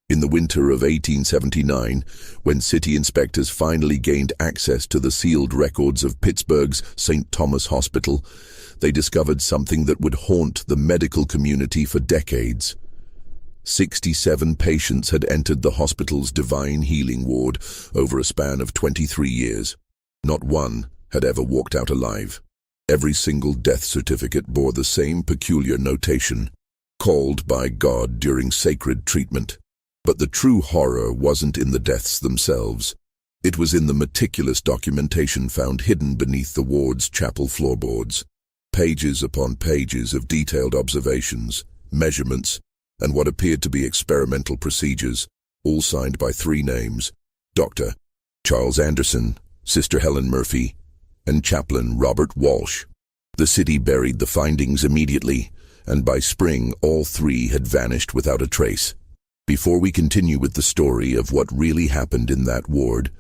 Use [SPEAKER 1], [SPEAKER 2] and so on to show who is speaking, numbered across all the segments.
[SPEAKER 1] In the winter of 1879, when city inspectors finally gained access to the sealed records of Pittsburgh's St. Thomas Hospital, they discovered something that would haunt the medical community for decades. 67 patients had entered the hospital's divine healing ward over a span of 23 years. Not one had ever walked out alive. Every single death certificate bore the same peculiar notation, called by God during sacred treatment. But the true horror wasn't in the deaths themselves. It was in the meticulous documentation found hidden beneath the ward's chapel floorboards. Pages upon pages of detailed observations, measurements, and what appeared to be experimental procedures, all signed by three names: Dr. Charles Anderson, Sister Helen Murphy, and Chaplain Robert Walsh. The city buried the findings immediately, and by spring all three had vanished without a trace. Before we continue with the story of what really happened in that ward,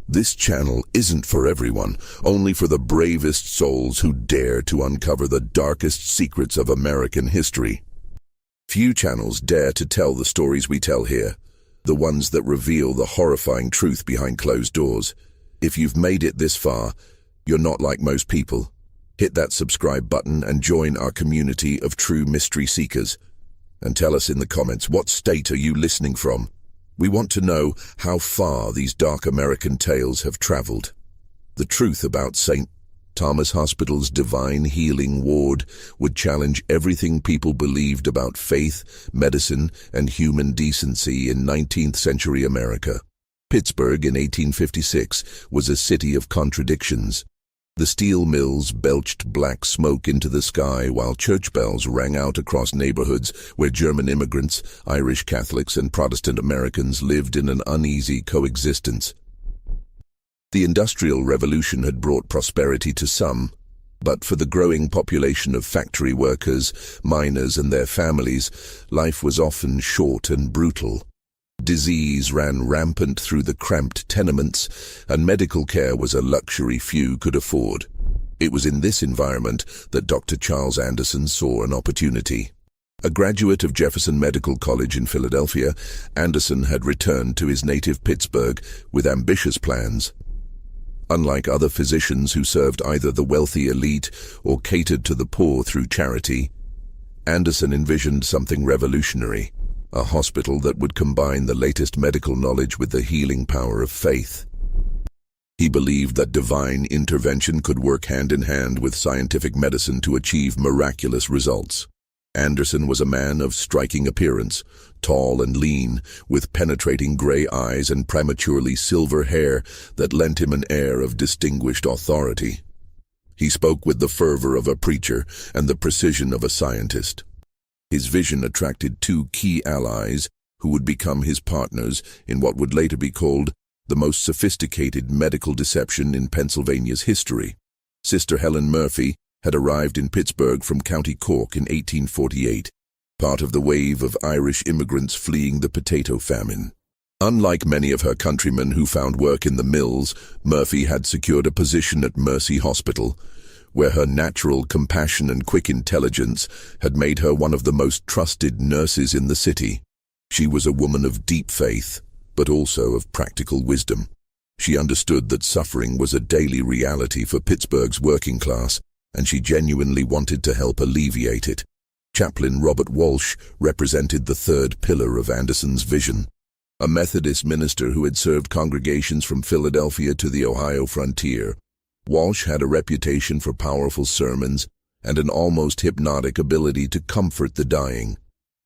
[SPEAKER 1] this channel isn't for everyone, only for the bravest souls who dare to uncover the darkest secrets of American history. Few channels dare to tell the stories we tell here, the ones that reveal the horrifying truth behind closed doors. If you've made it this far, you're not like most people. Hit that subscribe button and join our community of true mystery seekers. And tell us in the comments, what state are you listening from? We want to know how far these dark American tales have traveled. The truth about St. Thomas Hospital's divine healing ward would challenge everything people believed about faith, medicine, and human decency in 19th century America. Pittsburgh in 1856 was a city of contradictions. The steel mills belched black smoke into the sky while church bells rang out across neighborhoods where German immigrants, Irish Catholics, and Protestant Americans lived in an uneasy coexistence. The Industrial Revolution had brought prosperity to some, but for the growing population of factory workers, miners, and their families, life was often short and brutal. Disease ran rampant through the cramped tenements, and medical care was a luxury few could afford. It was in this environment that Dr. Charles Anderson saw an opportunity. A graduate of Jefferson Medical College in Philadelphia, Anderson had returned to his native Pittsburgh with ambitious plans. Unlike other physicians who served either the wealthy elite or catered to the poor through charity, Anderson envisioned something revolutionary. A hospital that would combine the latest medical knowledge with the healing power of faith. He believed that divine intervention could work hand in hand with scientific medicine to achieve miraculous results. Anderson was a man of striking appearance, tall and lean, with penetrating gray eyes and prematurely silver hair that lent him an air of distinguished authority. He spoke with the fervor of a preacher and the precision of a scientist. His vision attracted two key allies who would become his partners in what would later be called the most sophisticated medical deception in Pennsylvania's history. Sister Helen Murphy had arrived in Pittsburgh from County Cork in 1848, part of the wave of Irish immigrants fleeing the potato famine. Unlike many of her countrymen who found work in the mills, Murphy had secured a position at Mercy Hospital, where her natural compassion and quick intelligence had made her one of the most trusted nurses in the city. She was a woman of deep faith, but also of practical wisdom. She understood that suffering was a daily reality for Pittsburgh's working class, and she genuinely wanted to help alleviate it. Chaplain Robert Walsh represented the third pillar of Anderson's vision. A Methodist minister who had served congregations from Philadelphia to the Ohio frontier, Walsh had a reputation for powerful sermons and an almost hypnotic ability to comfort the dying.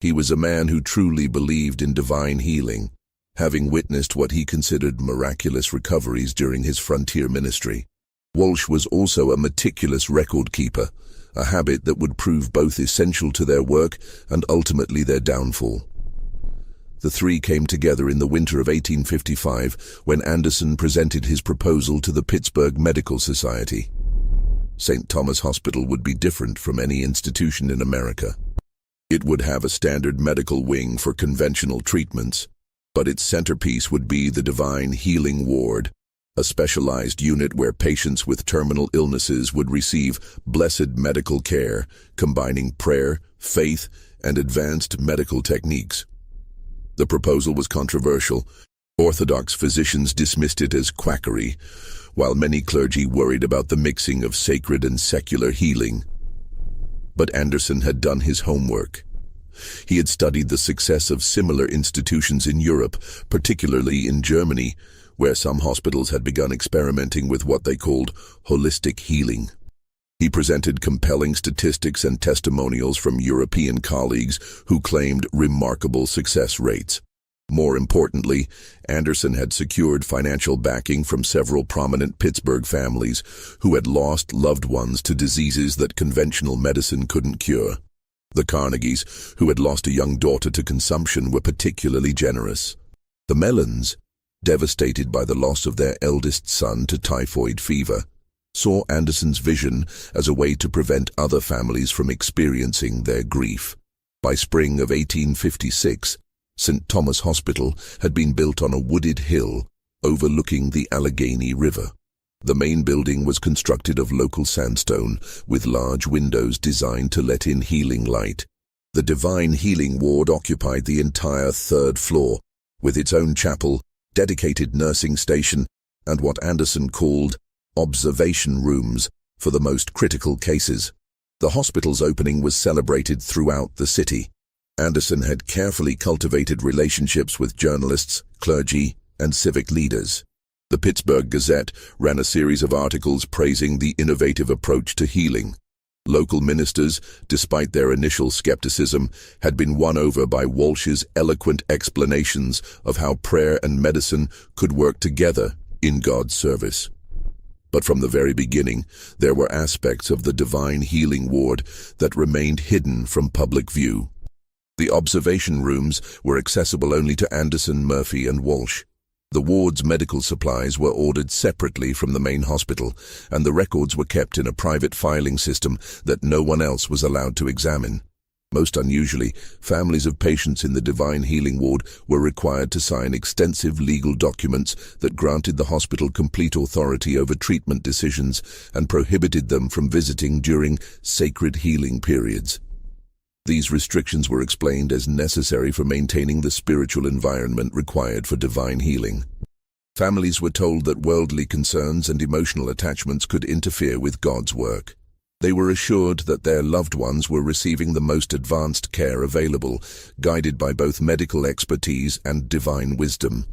[SPEAKER 1] He was a man who truly believed in divine healing, having witnessed what he considered miraculous recoveries during his frontier ministry. Walsh was also a meticulous record keeper, a habit that would prove both essential to their work and ultimately their downfall. The three came together in the winter of 1855 when Anderson presented his proposal to the Pittsburgh Medical Society. St. Thomas Hospital would be different from any institution in America. It would have a standard medical wing for conventional treatments, but its centerpiece would be the Divine Healing Ward, a specialized unit where patients with terminal illnesses would receive blessed medical care, combining prayer, faith, and advanced medical techniques. The proposal was controversial. Orthodox physicians dismissed it as quackery, while many clergy worried about the mixing of sacred and secular healing. But Anderson had done his homework. He had studied the success of similar institutions in Europe, particularly in Germany, where some hospitals had begun experimenting with what they called holistic healing. He presented compelling statistics and testimonials from European colleagues who claimed remarkable success rates. More importantly, Anderson had secured financial backing from several prominent Pittsburgh families who had lost loved ones to diseases that conventional medicine couldn't cure. The Carnegies, who had lost a young daughter to consumption, were particularly generous. The Mellons, devastated by the loss of their eldest son to typhoid fever, saw Anderson's vision as a way to prevent other families from experiencing their grief. By spring of 1856, St. Thomas Hospital had been built on a wooded hill overlooking the Allegheny River. The main building was constructed of local sandstone, with large windows designed to let in healing light. The Divine Healing Ward occupied the entire third floor, with its own chapel, dedicated nursing station, and what Anderson called observation rooms for the most critical cases. The hospital's opening was celebrated throughout the city. Anderson had carefully cultivated relationships with journalists, clergy, and civic leaders. The Pittsburgh Gazette ran a series of articles praising the innovative approach to healing. Local ministers, despite their initial skepticism, had been won over by Walsh's eloquent explanations of how prayer and medicine could work together in God's service. But from the very beginning, there were aspects of the Divine Healing Ward that remained hidden from public view. The observation rooms were accessible only to Anderson, Murphy, and Walsh. The ward's medical supplies were ordered separately from the main hospital, and the records were kept in a private filing system that no one else was allowed to examine. Most unusually, families of patients in the Divine Healing Ward were required to sign extensive legal documents that granted the hospital complete authority over treatment decisions and prohibited them from visiting during sacred healing periods. These restrictions were explained as necessary for maintaining the spiritual environment required for divine healing. Families were told that worldly concerns and emotional attachments could interfere with God's work. They were assured that their loved ones were receiving the most advanced care available, guided by both medical expertise and divine wisdom.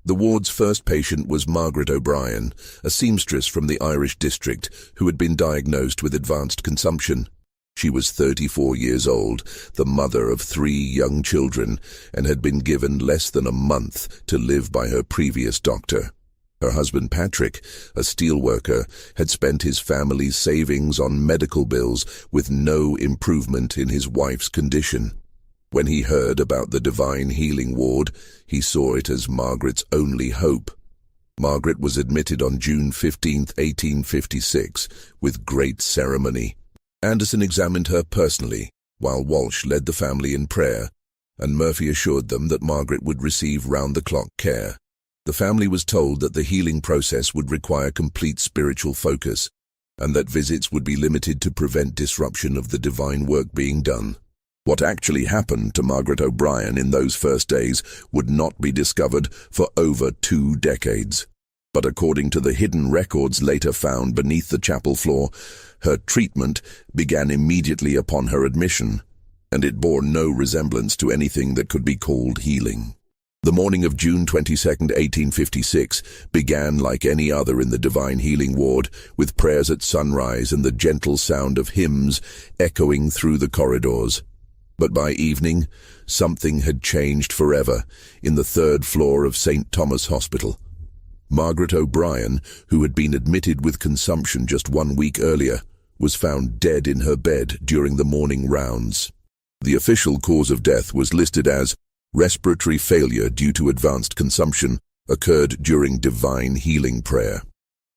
[SPEAKER 1] The ward's first patient was Margaret O'Brien, a seamstress from the Irish district who had been diagnosed with advanced consumption. She was 34 years old, the mother of 3 young children, and had been given less than a month to live by her previous doctor. Her husband Patrick, a steelworker, had spent his family's savings on medical bills with no improvement in his wife's condition. When he heard about the Divine Healing Ward, he saw it as Margaret's only hope. Margaret was admitted on June 15, 1856, with great ceremony. Anderson examined her personally, while Walsh led the family in prayer, and Murphy assured them that Margaret would receive round-the-clock care. The family was told that the healing process would require complete spiritual focus, and that visits would be limited to prevent disruption of the divine work being done. What actually happened to Margaret O'Brien in those first days would not be discovered for over 2 decades. But according to the hidden records later found beneath the chapel floor, her treatment began immediately upon her admission, and it bore no resemblance to anything that could be called healing. The morning of June 22, 1856, began like any other in the Divine Healing Ward, with prayers at sunrise and the gentle sound of hymns echoing through the corridors. But by evening, something had changed forever in the 3rd floor of St. Thomas Hospital. Margaret O'Brien, who had been admitted with consumption just 1 week earlier, was found dead in her bed during the morning rounds. The official cause of death was listed as respiratory failure due to advanced consumption, occurred during divine healing prayer.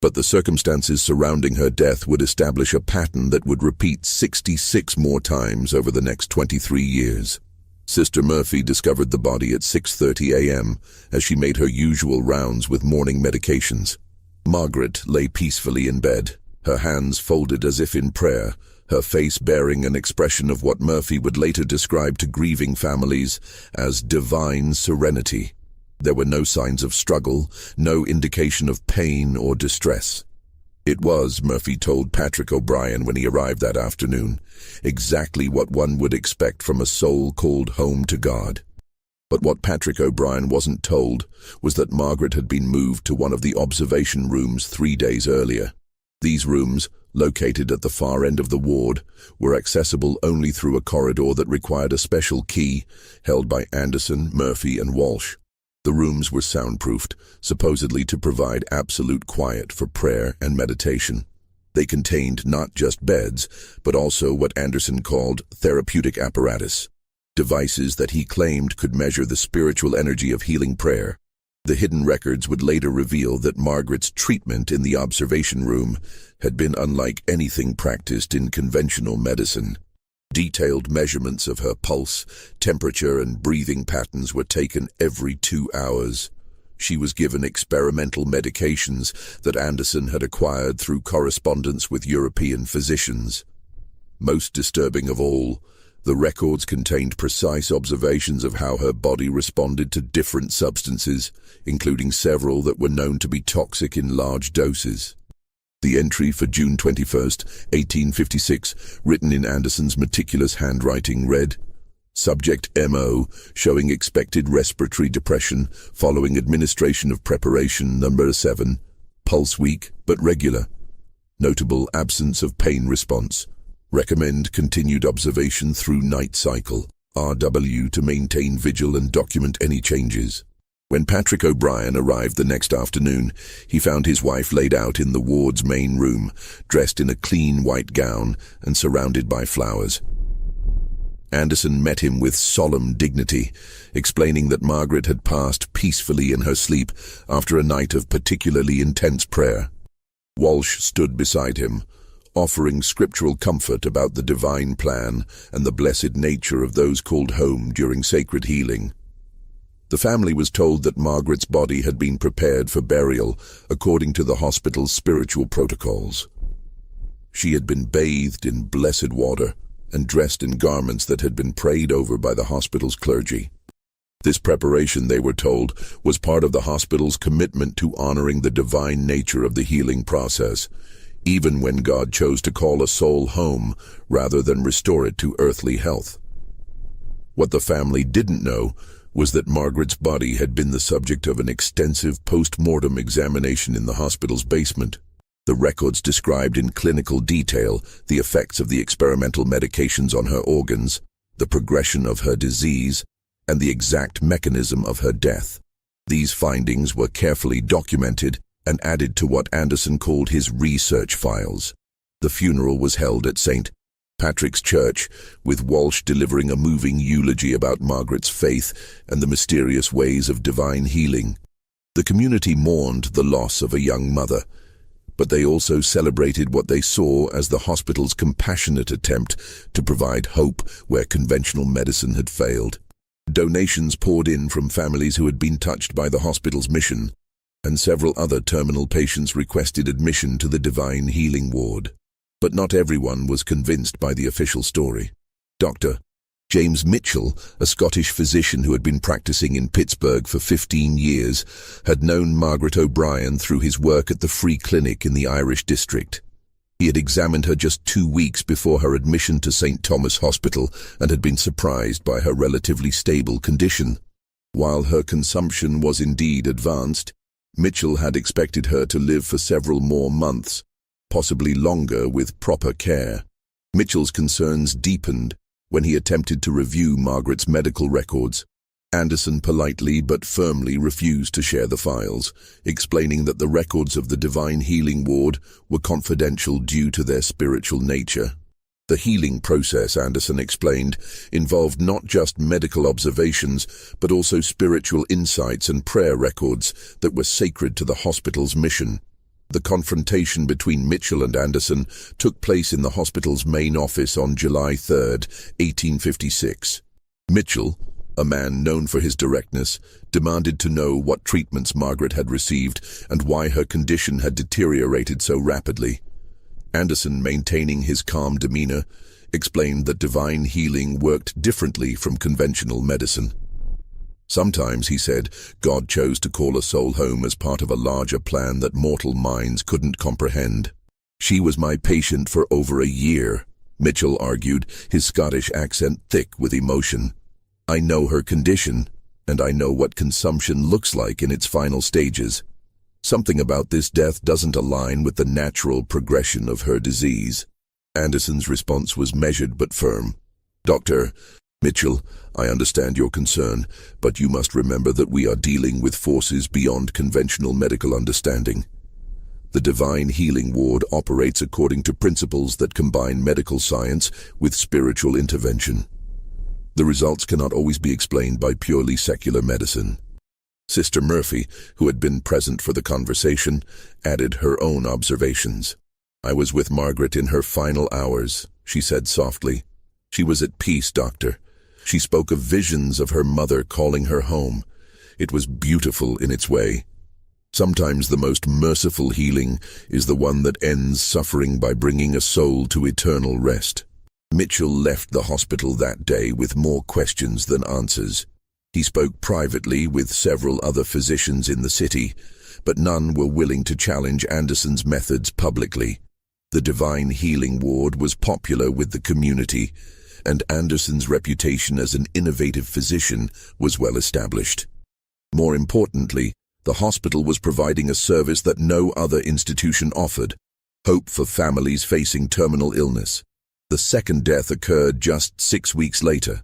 [SPEAKER 1] But the circumstances surrounding her death would establish a pattern that would repeat 66 more times over the next 23 years. Sister Murphy discovered the body at 6:30 a.m. as she made her usual rounds with morning medications. Margaret lay peacefully in bed, her hands folded as if in prayer, her face bearing an expression of what Murphy would later describe to grieving families as divine serenity. There were no signs of struggle, no indication of pain or distress. It was, Murphy told Patrick O'Brien when he arrived that afternoon, exactly what one would expect from a soul called home to God. But what Patrick O'Brien wasn't told was that Margaret had been moved to one of the observation rooms 3 days earlier. These rooms, located at the far end of the ward, were accessible only through a corridor that required a special key held by Anderson, Murphy, and Walsh. The rooms were soundproofed, supposedly to provide absolute quiet for prayer and meditation. They contained not just beds, but also what Anderson called therapeutic apparatus, devices that he claimed could measure the spiritual energy of healing prayer. The hidden records would later reveal that Margaret's treatment in the observation room had been unlike anything practiced in conventional medicine. Detailed measurements of her pulse, temperature, and breathing patterns were taken every 2 hours. She was given experimental medications that Anderson had acquired through correspondence with European physicians. Most disturbing of all, the records contained precise observations of how her body responded to different substances, including several that were known to be toxic in large doses. The entry for June 21, 1856, written in Anderson's meticulous handwriting, read, "Subject MO, showing expected respiratory depression following administration of preparation number 7, pulse weak but regular. Notable absence of pain response. Recommend continued observation through night cycle. RW to maintain vigil and document any changes." When Patrick O'Brien arrived the next afternoon, he found his wife laid out in the ward's main room, dressed in a clean white gown and surrounded by flowers. Anderson met him with solemn dignity, explaining that Margaret had passed peacefully in her sleep after a night of particularly intense prayer. Walsh stood beside him, offering scriptural comfort about the divine plan and the blessed nature of those called home during sacred healing. The family was told that Margaret's body had been prepared for burial according to the hospital's spiritual protocols. She had been bathed in blessed water and dressed in garments that had been prayed over by the hospital's clergy. This preparation, they were told, was part of the hospital's commitment to honoring the divine nature of the healing process, even when God chose to call a soul home rather than restore it to earthly health. What the family didn't know was that Margaret's body had been the subject of an extensive post-mortem examination in the hospital's basement. The records described in clinical detail the effects of the experimental medications on her organs, the progression of her disease, and the exact mechanism of her death. These findings were carefully documented and added to what Anderson called his research files. The funeral was held at St. Patrick's Church, with Walsh delivering a moving eulogy about Margaret's faith and the mysterious ways of divine healing. The community mourned the loss of a young mother, but they also celebrated what they saw as the hospital's compassionate attempt to provide hope where conventional medicine had failed. Donations poured in from families who had been touched by the hospital's mission, and several other terminal patients requested admission to the divine healing ward. But not everyone was convinced by the official story. Dr. James Mitchell, a Scottish physician who had been practicing in Pittsburgh for 15 years, had known Margaret O'Brien through his work at the Free Clinic in the Irish district. He had examined her just 2 weeks before her admission to St. Thomas Hospital and had been surprised by her relatively stable condition. While her consumption was indeed advanced, Mitchell had expected her to live for several more months, possibly longer with proper care. Mitchell's concerns deepened when he attempted to review Margaret's medical records. Anderson politely but firmly refused to share the files, explaining that the records of the Divine Healing Ward were confidential due to their spiritual nature. The healing process, Anderson explained, involved not just medical observations, but also spiritual insights and prayer records that were sacred to the hospital's mission. The confrontation between Mitchell and Anderson took place in the hospital's main office on July 3, 1856. Mitchell, a man known for his directness, demanded to know what treatments Margaret had received and why her condition had deteriorated so rapidly. Anderson, maintaining his calm demeanor, explained that divine healing worked differently from conventional medicine. Sometimes, he said, God chose to call a soul home as part of a larger plan that mortal minds couldn't comprehend. She was my patient for over a year, Mitchell argued, his Scottish accent thick with emotion. I know her condition, and I know what consumption looks like in its final stages. Something about this death doesn't align with the natural progression of her disease. Anderson's response was measured but firm. Dr. Mitchell, I understand your concern, but you must remember that we are dealing with forces beyond conventional medical understanding. The Divine Healing Ward operates according to principles that combine medical science with spiritual intervention. The results cannot always be explained by purely secular medicine. Sister Murphy, who had been present for the conversation, added her own observations. I was with Margaret in her final hours, she said softly. She was at peace, Doctor. She spoke of visions of her mother calling her home. It was beautiful in its way. Sometimes the most merciful healing is the one that ends suffering by bringing a soul to eternal rest. Mitchell left the hospital that day with more questions than answers. He spoke privately with several other physicians in the city, but none were willing to challenge Anderson's methods publicly. The Divine Healing Ward was popular with the community, and Anderson's reputation as an innovative physician was well established. More importantly, the hospital was providing a service that no other institution offered: hope for families facing terminal illness. The second death occurred just 6 weeks later.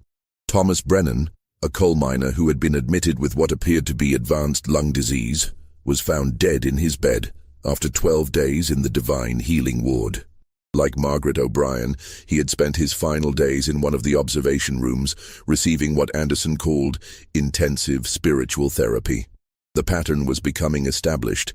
[SPEAKER 1] Thomas Brennan, a coal miner who had been admitted with what appeared to be advanced lung disease, was found dead in his bed after 12 days in the Divine Healing Ward. Like Margaret O'Brien, he had spent his final days in one of the observation rooms, receiving what Anderson called intensive spiritual therapy. The pattern was becoming established,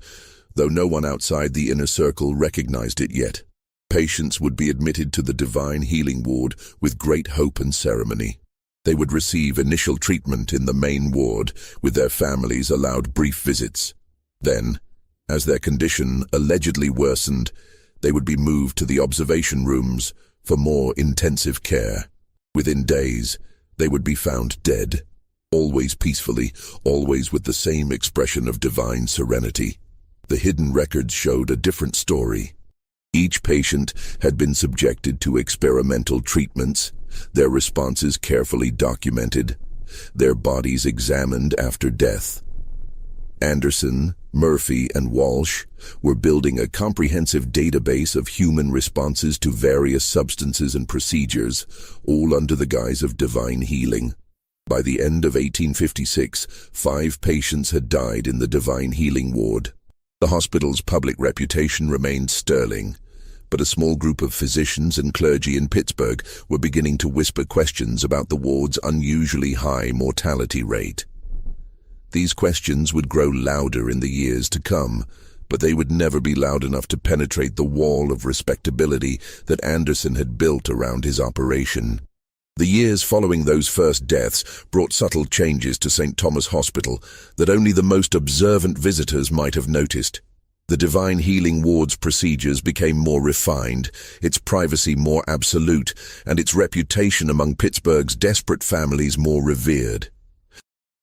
[SPEAKER 1] though no one outside the inner circle recognized it yet. Patients would be admitted to the Divine Healing Ward with great hope and ceremony. They would receive initial treatment in the main ward, with their families allowed brief visits. Then, as their condition allegedly worsened, they would be moved to the observation rooms for more intensive care. Within days, they would be found dead, always peacefully, always with the same expression of divine serenity. The hidden records showed a different story. Each patient had been subjected to experimental treatments, their responses carefully documented, their bodies examined after death. Anderson, Murphy, and Walsh were building a comprehensive database of human responses to various substances and procedures, all under the guise of divine healing. By the end of 1856, 5 patients had died in the Divine Healing Ward. The hospital's public reputation remained sterling, but a small group of physicians and clergy in Pittsburgh were beginning to whisper questions about the ward's unusually high mortality rate. These questions would grow louder in the years to come, but they would never be loud enough to penetrate the wall of respectability that Anderson had built around his operation. The years following those first deaths brought subtle changes to St. Thomas Hospital that only the most observant visitors might have noticed. The Divine Healing Ward's procedures became more refined, its privacy more absolute, and its reputation among Pittsburgh's desperate families more revered.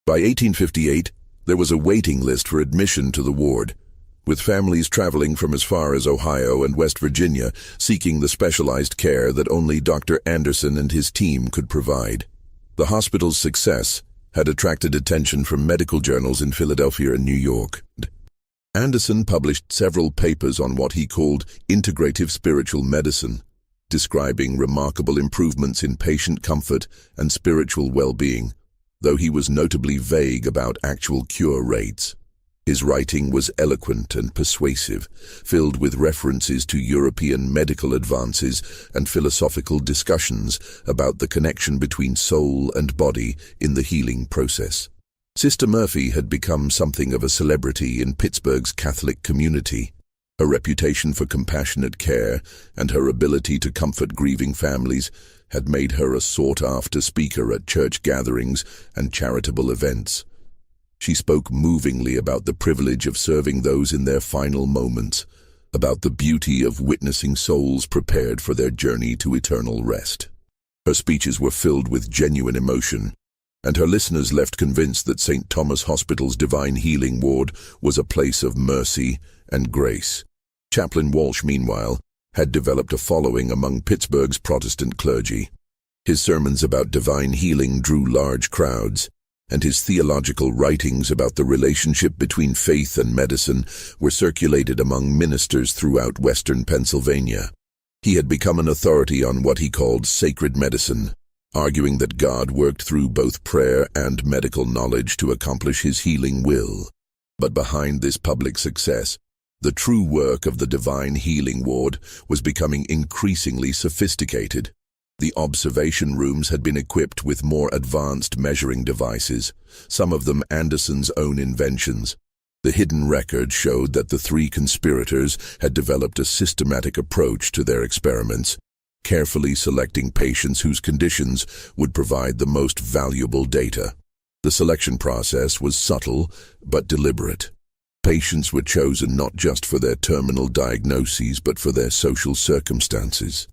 [SPEAKER 1] By 1858, there was a waiting list for admission to the ward, with families traveling from as far as Ohio and West Virginia seeking the specialized care that only Dr. Anderson and his team could provide. The hospital's success had attracted attention from medical journals in Philadelphia and New York. Anderson published several papers on what he called integrative spiritual medicine, describing remarkable improvements in patient comfort and spiritual well-being, though he was notably vague about actual cure rates. His writing was eloquent and persuasive, filled with references to European medical advances and philosophical discussions about the connection between soul and body in the healing process. Sister Murphy had become something of a celebrity in Pittsburgh's Catholic community. Her reputation for compassionate care and her ability to comfort grieving families had made her a sought-after speaker at church gatherings and charitable events. She spoke movingly about the privilege of serving those in their final moments, about the beauty of witnessing souls prepared for their journey to eternal rest. Her speeches were filled with genuine emotion, and her listeners left convinced that St. Thomas Hospital's Divine Healing Ward was a place of mercy and grace. Chaplain Walsh, meanwhile, had developed a following among Pittsburgh's Protestant clergy. His sermons about divine healing drew large crowds, and his theological writings about the relationship between faith and medicine were circulated among ministers throughout western Pennsylvania. He had become an authority on what he called sacred medicine, arguing that God worked through both prayer and medical knowledge to accomplish his healing will. But behind this public success, the true work of the Divine Healing Ward was becoming increasingly sophisticated. The observation rooms had been equipped with more advanced measuring devices, some of them Anderson's own inventions. The hidden record showed that the three conspirators had developed a systematic approach to their experiments, carefully selecting patients whose conditions would provide the most valuable data. The selection process was subtle but deliberate. Patients were chosen not just for their terminal diagnoses but for their social circumstances.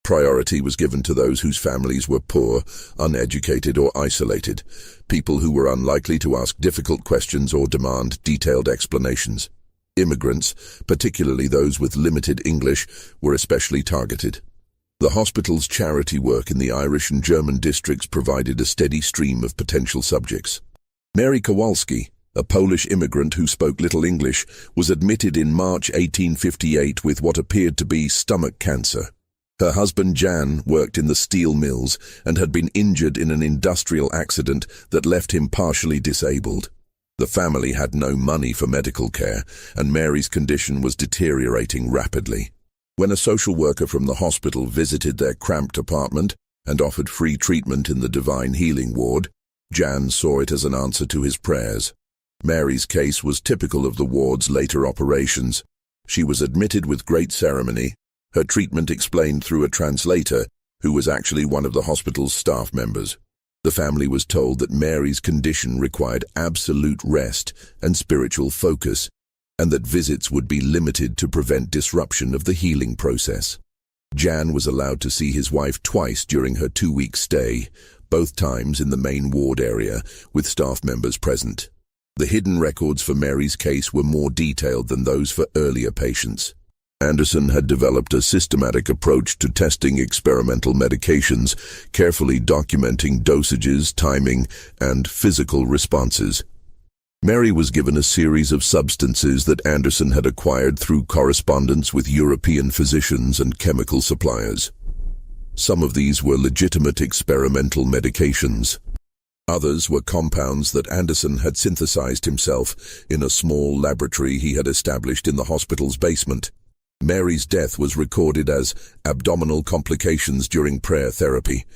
[SPEAKER 1] Priority was given to those whose families were poor, uneducated, or isolated, people who were unlikely to ask difficult questions or demand detailed explanations. Immigrants, particularly those with limited English, were especially targeted. The hospital's charity work in the Irish and German districts provided a steady stream of potential subjects. Mary Kowalski, a Polish immigrant who spoke little English, was admitted in March 1858 with what appeared to be stomach cancer. Her husband Jan worked in the steel mills and had been injured in an industrial accident that left him partially disabled. The family had no money for medical care, and Mary's condition was deteriorating rapidly. When a social worker from the hospital visited their cramped apartment and offered free treatment in the Divine Healing Ward, Jan saw it as an answer to his prayers. Mary's case was typical of the ward's later operations. She was admitted with great ceremony, her treatment explained through a translator, who was actually one of the hospital's staff members. The family was told that Mary's condition required absolute rest and spiritual focus, and that visits would be limited to prevent disruption of the healing process. Jan was allowed to see his wife twice during her 2-week stay, both times in the main ward area, with staff members present. The hidden records for Mary's case were more detailed than those for earlier patients. Anderson had developed a systematic approach to testing experimental medications, carefully documenting dosages, timing, and physical responses. Mary was given a series of substances that Anderson had acquired through correspondence with European physicians and chemical suppliers. Some of these were legitimate experimental medications. Others were compounds that Anderson had synthesized himself in a small laboratory he had established in the hospital's basement. Mary's death was recorded as abdominal complications during prayer therapy,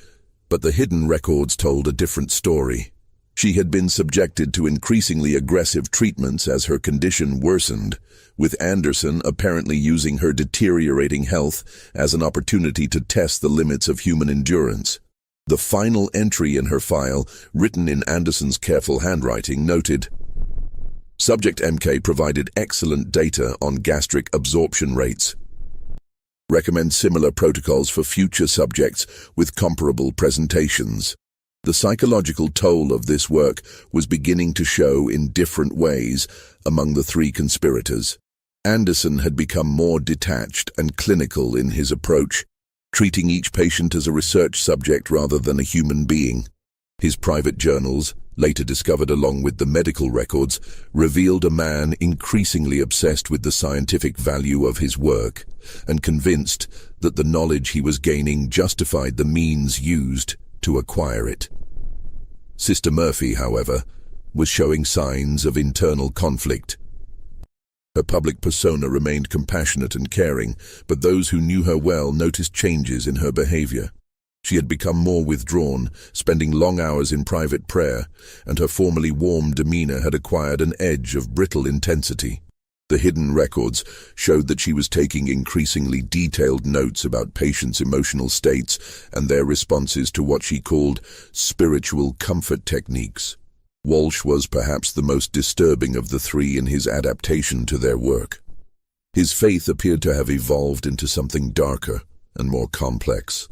[SPEAKER 1] but the hidden records told a different story. She had been subjected to increasingly aggressive treatments as her condition worsened, with Anderson apparently using her deteriorating health as an opportunity to test the limits of human endurance. The final entry in her file, written in Anderson's careful handwriting, noted, "Subject MK provided excellent data on gastric absorption rates. Recommend similar protocols for future subjects with comparable presentations." The psychological toll of this work was beginning to show in different ways among the three conspirators. Anderson had become more detached and clinical in his approach, treating each patient as a research subject rather than a human being. His private journals, later discovered along with the medical records, revealed a man increasingly obsessed with the scientific value of his work and convinced that the knowledge he was gaining justified the means used to acquire it. Sister Murphy, however, was showing signs of internal conflict. Her public persona remained compassionate and caring, but those who knew her well noticed changes in her behavior. She had become more withdrawn, spending long hours in private prayer, and her formerly warm demeanor had acquired an edge of brittle intensity. The hidden records showed that she was taking increasingly detailed notes about patients' emotional states and their responses to what she called spiritual comfort techniques. Walsh was perhaps the most disturbing of the three in his adaptation to their work. His faith appeared to have evolved into something darker and more complex.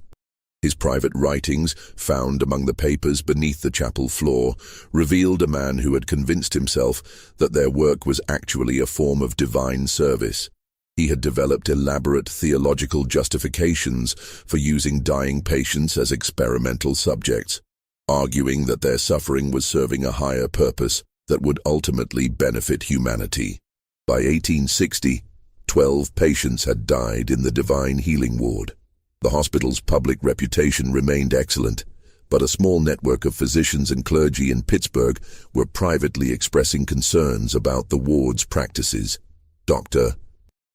[SPEAKER 1] His private writings, found among the papers beneath the chapel floor, revealed a man who had convinced himself that their work was actually a form of divine service. He had developed elaborate theological justifications for using dying patients as experimental subjects, arguing that their suffering was serving a higher purpose that would ultimately benefit humanity. By 1860, 12 patients had died in the divine healing ward. The hospital's public reputation remained excellent, but a small network of physicians and clergy in Pittsburgh were privately expressing concerns about the ward's practices. Dr.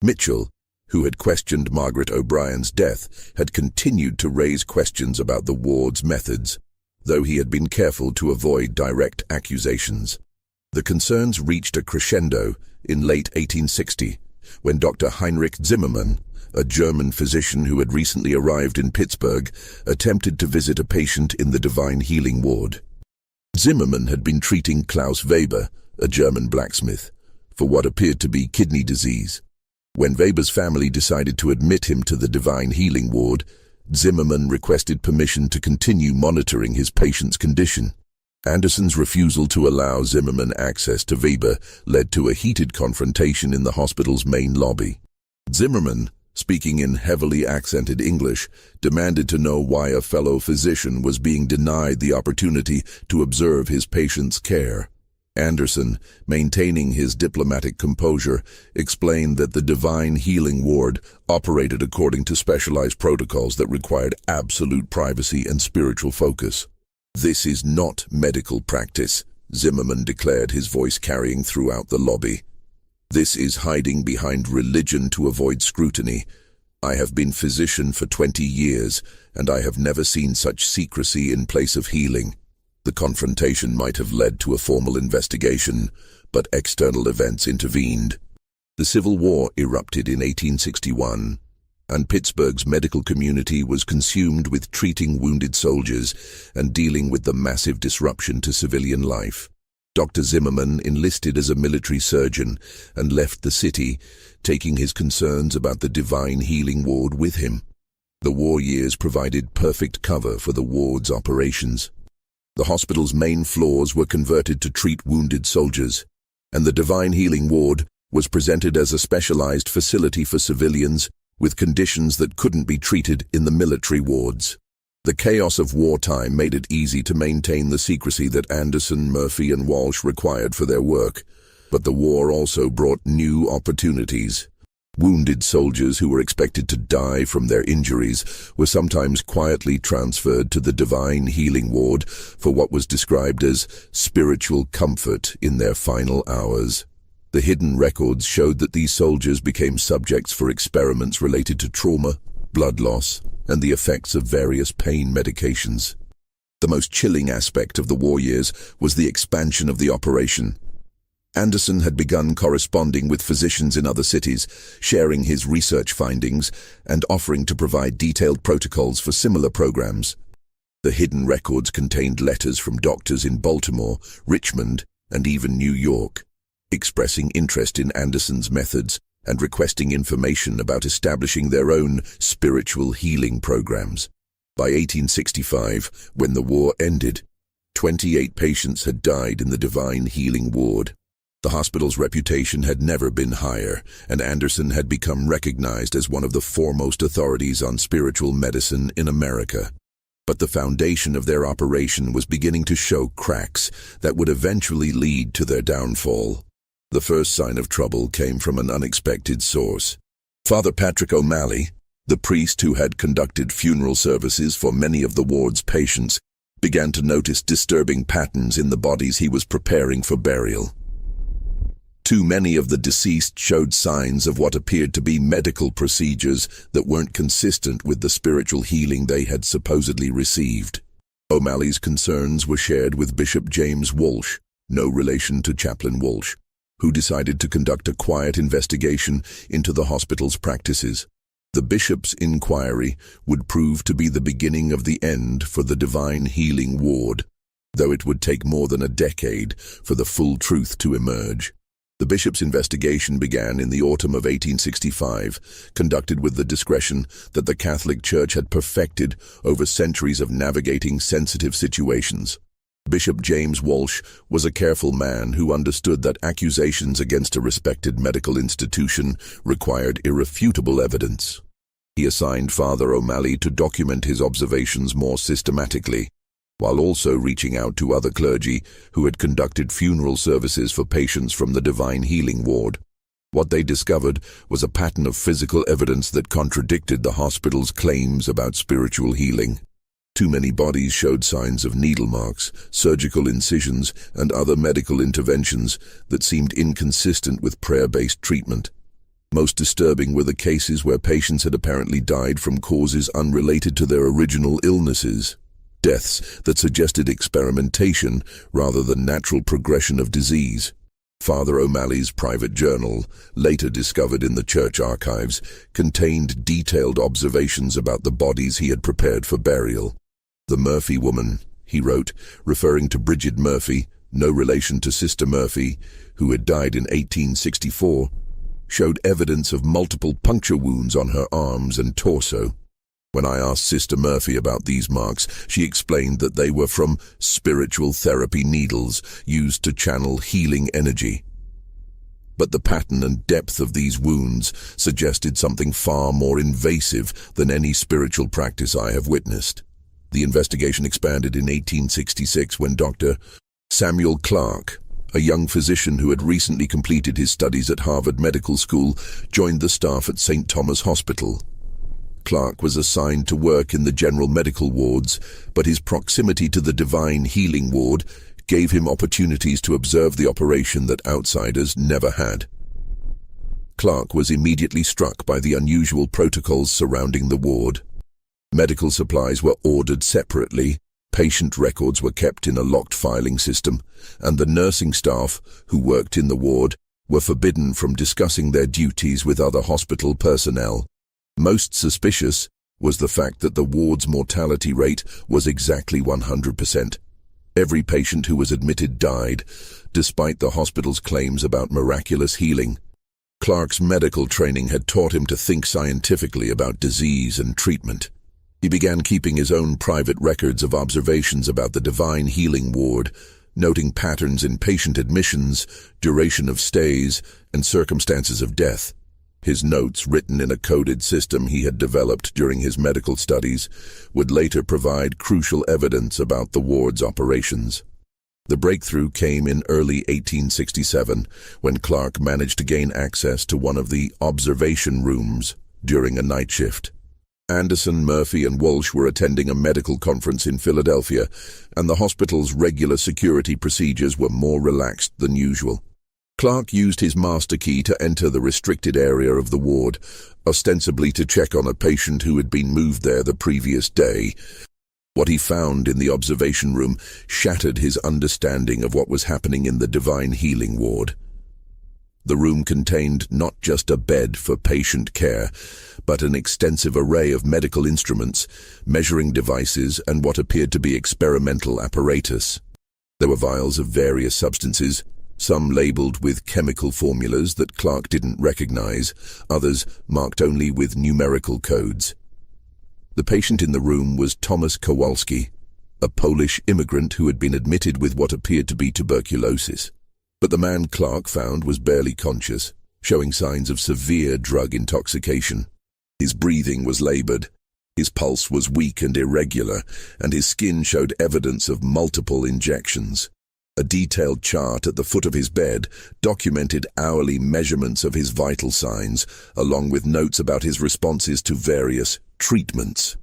[SPEAKER 1] Mitchell, who had questioned Margaret O'Brien's death, had continued to raise questions about the ward's methods, though he had been careful to avoid direct accusations. The concerns reached a crescendo in late 1860, when Dr. Heinrich Zimmermann, a German physician who had recently arrived in Pittsburgh, attempted to visit a patient in the divine healing ward. Zimmermann had been treating Klaus Weber, a German blacksmith, for what appeared to be kidney disease. When Weber's family decided to admit him to the divine healing ward, Zimmermann requested permission to continue monitoring his patient's condition. Anderson's refusal to allow Zimmermann access to Weber led to a heated confrontation in the hospital's main lobby. Zimmermann, speaking in heavily accented English, demanded to know why a fellow physician was being denied the opportunity to observe his patient's care. Anderson, maintaining his diplomatic composure, explained that the divine healing ward operated according to specialized protocols that required absolute privacy and spiritual focus. "This is not medical practice," Zimmermann declared, his voice carrying throughout the lobby. "This is hiding behind religion to avoid scrutiny. I have been physician for 20 years, and I have never seen such secrecy in place of healing." The confrontation might have led to a formal investigation, but external events intervened. The Civil War erupted in 1861, and Pittsburgh's medical community was consumed with treating wounded soldiers and dealing with the massive disruption to civilian life. Dr. Zimmermann enlisted as a military surgeon and left the city, taking his concerns about the divine healing ward with him. The war years provided perfect cover for the ward's operations. The hospital's main floors were converted to treat wounded soldiers, and the divine healing ward was presented as a specialized facility for civilians with conditions that couldn't be treated in the military wards. The chaos of wartime made it easy to maintain the secrecy that Anderson, Murphy, and Walsh required for their work, but the war also brought new opportunities. Wounded soldiers who were expected to die from their injuries were sometimes quietly transferred to the divine healing ward for what was described as spiritual comfort in their final hours. The hidden records showed that these soldiers became subjects for experiments related to trauma, blood loss, and the effects of various pain medications. The most chilling aspect of the war years was the expansion of the operation. Anderson had begun corresponding with physicians in other cities, sharing his research findings and offering to provide detailed protocols for similar programs. The hidden records contained letters from doctors in Baltimore, Richmond, and even New York, expressing interest in Anderson's methods and requesting information about establishing their own spiritual healing programs. By 1865, when the war ended, 28 patients had died in the divine healing ward. The hospital's reputation had never been higher, and Anderson had become recognized as one of the foremost authorities on spiritual medicine in America. But the foundation of their operation was beginning to show cracks that would eventually lead to their downfall. The first sign of trouble came from an unexpected source. Father Patrick O'Malley, the priest who had conducted funeral services for many of the ward's patients, began to notice disturbing patterns in the bodies he was preparing for burial. Too many of the deceased showed signs of what appeared to be medical procedures that weren't consistent with the spiritual healing they had supposedly received. O'Malley's concerns were shared with Bishop James Walsh, no relation to Chaplain Walsh, who decided to conduct a quiet investigation into the hospital's practices. The bishop's inquiry would prove to be the beginning of the end for the divine healing ward, though it would take more than a decade for the full truth to emerge. The bishop's investigation began in the autumn of 1865, conducted with the discretion that the Catholic Church had perfected over centuries of navigating sensitive situations. Bishop James Walsh was a careful man who understood that accusations against a respected medical institution required irrefutable evidence. He assigned Father O'Malley to document his observations more systematically, while also reaching out to other clergy who had conducted funeral services for patients from the Divine Healing Ward. What they discovered was a pattern of physical evidence that contradicted the hospital's claims about spiritual healing. Too many bodies showed signs of needle marks, surgical incisions, and other medical interventions that seemed inconsistent with prayer-based treatment. Most disturbing were the cases where patients had apparently died from causes unrelated to their original illnesses, deaths that suggested experimentation rather than natural progression of disease. Father O'Malley's private journal, later discovered in the church archives, contained detailed observations about the bodies he had prepared for burial. "The Murphy woman," he wrote, referring to Bridget Murphy, no relation to Sister Murphy, who had died in 1864, showed evidence of multiple puncture wounds on her arms and torso. When I asked Sister Murphy about these marks, she explained that they were from spiritual therapy needles used to channel healing energy. But the pattern and depth of these wounds suggested something far more invasive than any spiritual practice I have witnessed. The investigation expanded in 1866 when Dr. Samuel Clark, a young physician who had recently completed his studies at Harvard Medical School, joined the staff at St. Thomas Hospital. Clark was assigned to work in the general medical wards, but his proximity to the Divine Healing Ward gave him opportunities to observe the operation that outsiders never had. Clark was immediately struck by the unusual protocols surrounding the ward. Medical supplies were ordered separately, patient records were kept in a locked filing system, and the nursing staff, who worked in the ward, were forbidden from discussing their duties with other hospital personnel. Most suspicious was the fact that the ward's mortality rate was exactly 100%. Every patient who was admitted died, despite the hospital's claims about miraculous healing. Clark's medical training had taught him to think scientifically about disease and treatment. He began keeping his own private records of observations about the Divine Healing Ward, noting patterns in patient admissions, duration of stays, and circumstances of death. His notes, written in a coded system he had developed during his medical studies, would later provide crucial evidence about the ward's operations. The breakthrough came in early 1867, when Clark managed to gain access to one of the observation rooms during a night shift. Anderson, Murphy, and Walsh were attending a medical conference in Philadelphia, and the hospital's regular security procedures were more relaxed than usual. Clark used his master key to enter the restricted area of the ward, ostensibly to check on a patient who had been moved there the previous day. What he found in the observation room shattered his understanding of what was happening in the Divine Healing Ward. The room contained not just a bed for patient care, but an extensive array of medical instruments, measuring devices, and what appeared to be experimental apparatus. There were vials of various substances, some labeled with chemical formulas that Clark didn't recognize, others marked only with numerical codes. The patient in the room was Thomas Kowalski, a Polish immigrant who had been admitted with what appeared to be tuberculosis. But the man Clark found was barely conscious, showing signs of severe drug intoxication. His breathing was labored, his pulse was weak and irregular, and his skin showed evidence of multiple injections. A detailed chart at the foot of his bed documented hourly measurements of his vital signs, along with notes about his responses to various treatments.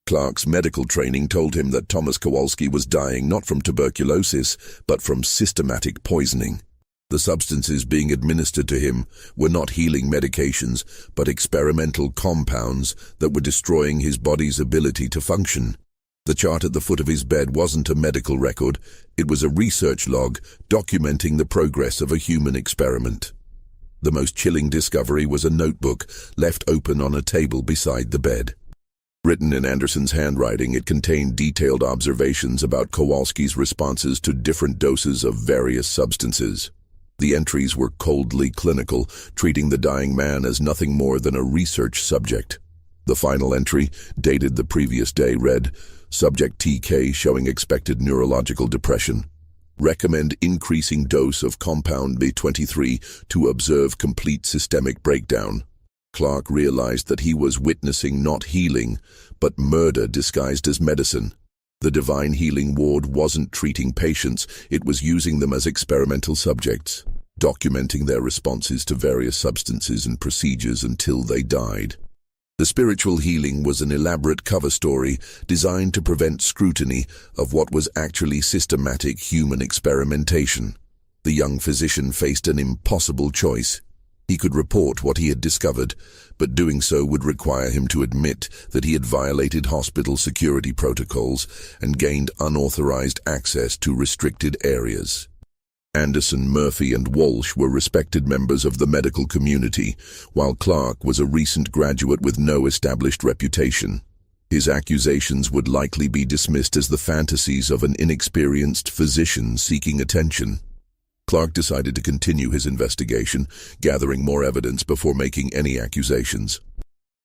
[SPEAKER 1] Clark's medical training told him that Thomas Kowalski was dying not from tuberculosis, but from systematic poisoning. The substances being administered to him were not healing medications, but experimental compounds that were destroying his body's ability to function. The chart at the foot of his bed wasn't a medical record, it was a research log documenting the progress of a human experiment. The most chilling discovery was a notebook left open on a table beside the bed. Written in Anderson's handwriting, it contained detailed observations about Kowalski's responses to different doses of various substances. The entries were coldly clinical, treating the dying man as nothing more than a research subject. The final entry, dated the previous day, read, "Subject TK showing expected neurological depression. Recommend increasing dose of compound B23 to observe complete systemic breakdown." Clark realized that he was witnessing not healing, but murder disguised as medicine. The Divine Healing Ward wasn't treating patients, it was using them as experimental subjects, documenting their responses to various substances and procedures until they died. The spiritual healing was an elaborate cover story designed to prevent scrutiny of what was actually systematic human experimentation. The young physician faced an impossible choice. He could report what he had discovered, but doing so would require him to admit that he had violated hospital security protocols and gained unauthorized access to restricted areas. Anderson, Murphy, and Walsh were respected members of the medical community, while Clark was a recent graduate with no established reputation. His accusations would likely be dismissed as the fantasies of an inexperienced physician seeking attention. Clark decided to continue his investigation, gathering more evidence before making any accusations.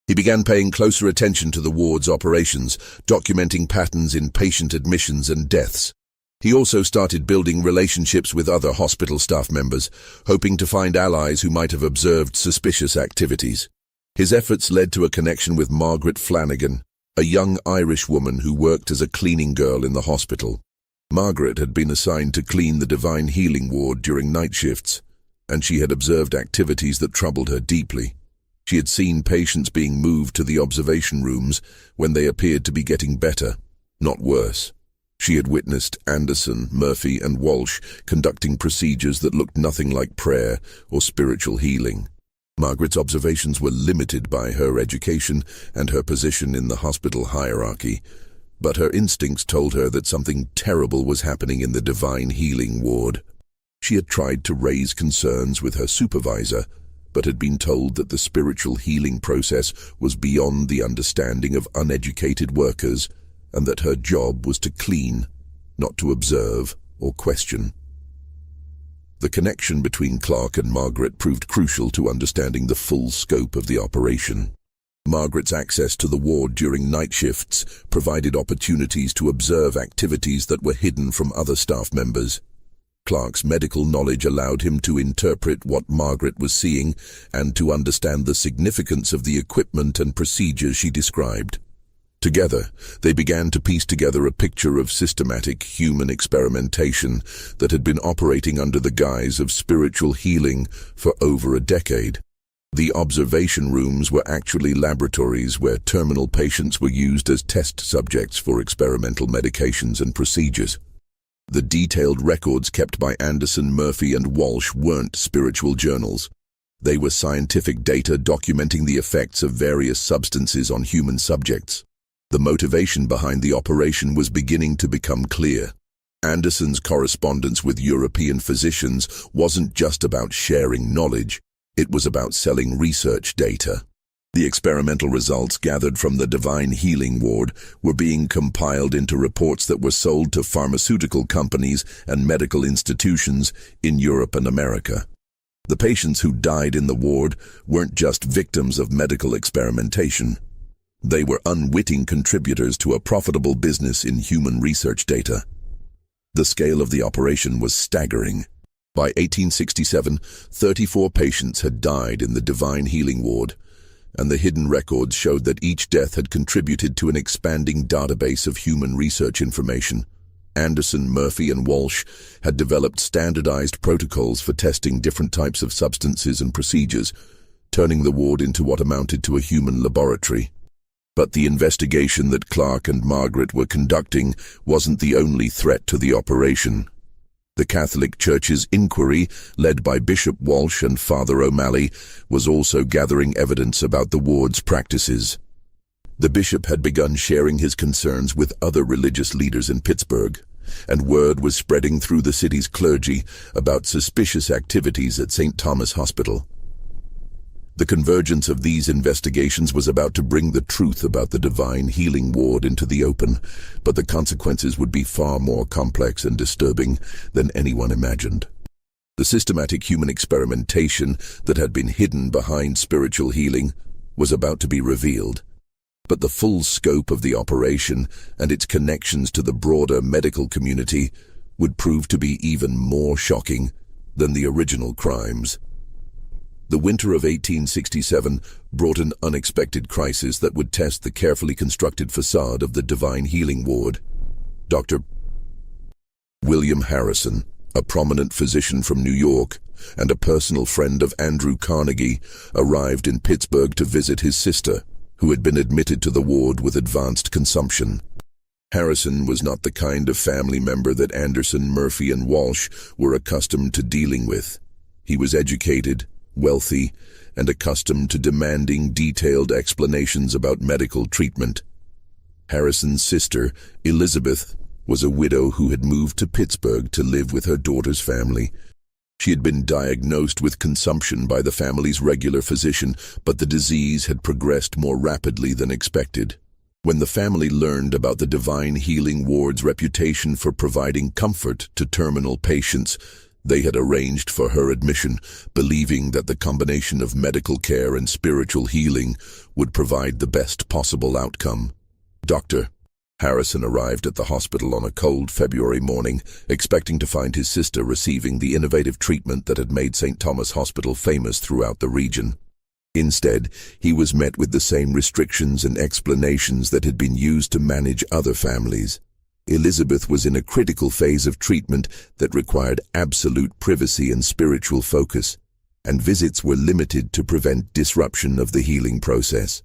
[SPEAKER 1] He began paying closer attention to the ward's operations, documenting patterns in patient admissions and deaths. He also started building relationships with other hospital staff members, hoping to find allies who might have observed suspicious activities. His efforts led to a connection with Margaret Flanagan, a young Irish woman who worked as a cleaning girl in the hospital. Margaret had been assigned to clean the Divine Healing Ward during night shifts, and she had observed activities that troubled her deeply. She had seen patients being moved to the observation rooms when they appeared to be getting better, not worse. She had witnessed Anderson, Murphy, and Walsh conducting procedures that looked nothing like prayer or spiritual healing. Margaret's observations were limited by her education and her position in the hospital hierarchy, but her instincts told her that something terrible was happening in the Divine Healing Ward. She had tried to raise concerns with her supervisor, but had been told that the spiritual healing process was beyond the understanding of uneducated workers, and that her job was to clean, not to observe or question. The connection between Clark and Margaret proved crucial to understanding the full scope of the operation. Margaret's access to the ward during night shifts provided opportunities to observe activities that were hidden from other staff members. Clark's medical knowledge allowed him to interpret what Margaret was seeing and to understand the significance of the equipment and procedures she described. Together, they began to piece together a picture of systematic human experimentation that had been operating under the guise of spiritual healing for over a decade. The observation rooms were actually laboratories where terminal patients were used as test subjects for experimental medications and procedures. The detailed records kept by Anderson, Murphy, and Walsh weren't spiritual journals. They were scientific data documenting the effects of various substances on human subjects. The motivation behind the operation was beginning to become clear. Anderson's correspondence with European physicians wasn't just about sharing knowledge, it was about selling research data. The experimental results gathered from the Divine Healing Ward were being compiled into reports that were sold to pharmaceutical companies and medical institutions in Europe and America. The patients who died in the ward weren't just victims of medical experimentation. They were unwitting contributors to a profitable business in human research data. The scale of the operation was staggering. By 1867, 34 patients had died in the Divine Healing Ward, and the hidden records showed that each death had contributed to an expanding database of human research information. Anderson, Murphy, and Walsh had developed standardized protocols for testing different types of substances and procedures, turning the ward into what amounted to a human laboratory. But the investigation that Clark and Margaret were conducting wasn't the only threat to the operation. The Catholic Church's inquiry, led by Bishop Walsh and Father O'Malley, was also gathering evidence about the ward's practices. The bishop had begun sharing his concerns with other religious leaders in Pittsburgh, and word was spreading through the city's clergy about suspicious activities at St. Thomas Hospital. The convergence of these investigations was about to bring the truth about the Divine Healing Ward into the open, but the consequences would be far more complex and disturbing than anyone imagined. The systematic human experimentation that had been hidden behind spiritual healing was about to be revealed. But the full scope of the operation and its connections to the broader medical community would prove to be even more shocking than the original crimes. The winter of 1867 brought an unexpected crisis that would test the carefully constructed facade of the Divine Healing Ward. Dr. William Harrison, a prominent physician from New York and a personal friend of Andrew Carnegie, arrived in Pittsburgh to visit his sister, who had been admitted to the ward with advanced consumption. Harrison was not the kind of family member that Anderson, Murphy, and Walsh were accustomed to dealing with. He was educated, wealthy, and accustomed to demanding detailed explanations about medical treatment. Harrison's sister, Elizabeth, was a widow who had moved to Pittsburgh to live with her daughter's family. She had been diagnosed with consumption by the family's regular physician, but the disease had progressed more rapidly than expected. When the family learned about the Divine Healing Ward's reputation for providing comfort to terminal patients, they had arranged for her admission, believing that the combination of medical care and spiritual healing would provide the best possible outcome. Dr. Harrison arrived at the hospital on a cold February morning, expecting to find his sister receiving the innovative treatment that had made St. Thomas Hospital famous throughout the region. Instead, he was met with the same restrictions and explanations that had been used to manage other families. Elizabeth was in a critical phase of treatment that required absolute privacy and spiritual focus, and visits were limited to prevent disruption of the healing process.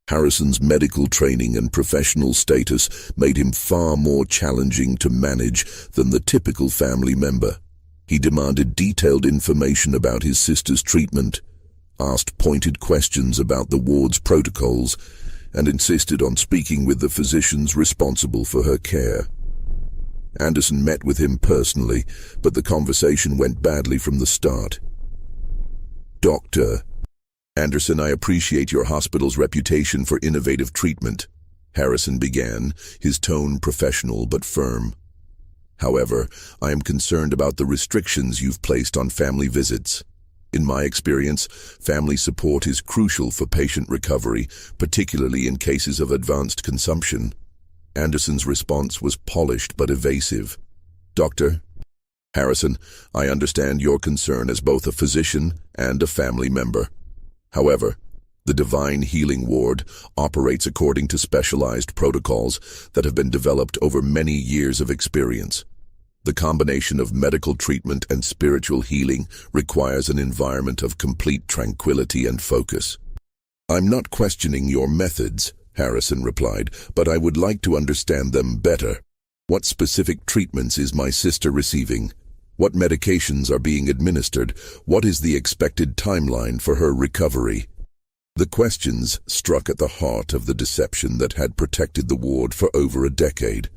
[SPEAKER 1] Harrison's medical training and professional status made him far more challenging to manage than the typical family member. He demanded detailed information about his sister's treatment, asked pointed questions about the ward's protocols, and insisted on speaking with the physicians responsible for her care. Anderson met with him personally, but the conversation went badly from the start. "Dr. Anderson, I appreciate your hospital's reputation for innovative treatment," Harrison began, his tone professional but firm. "However, I am concerned about the restrictions you've placed on family visits. In my experience, family support is crucial for patient recovery, particularly in cases of advanced consumption." Anderson's response was polished but evasive. "Dr. Harrison, I understand your concern as both a physician and a family member. However, the Divine Healing Ward operates according to specialized protocols that have been developed over many years of experience. The combination of medical treatment and spiritual healing requires an environment of complete tranquility and focus." "I'm not questioning your methods," Harrison replied, "but I would like to understand them better. What specific treatments is my sister receiving? What medications are being administered? What is the expected timeline for her recovery?" The questions struck at the heart of the deception that had protected the ward for over a decade.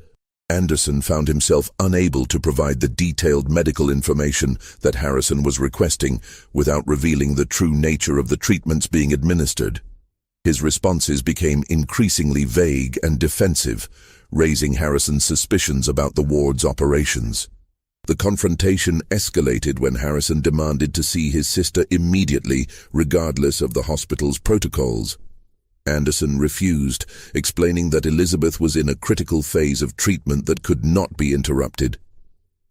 [SPEAKER 1] Anderson found himself unable to provide the detailed medical information that Harrison was requesting without revealing the true nature of the treatments being administered. His responses became increasingly vague and defensive, raising Harrison's suspicions about the ward's operations. The confrontation escalated when Harrison demanded to see his sister immediately, regardless of the hospital's protocols. Anderson refused, explaining that Elizabeth was in a critical phase of treatment that could not be interrupted.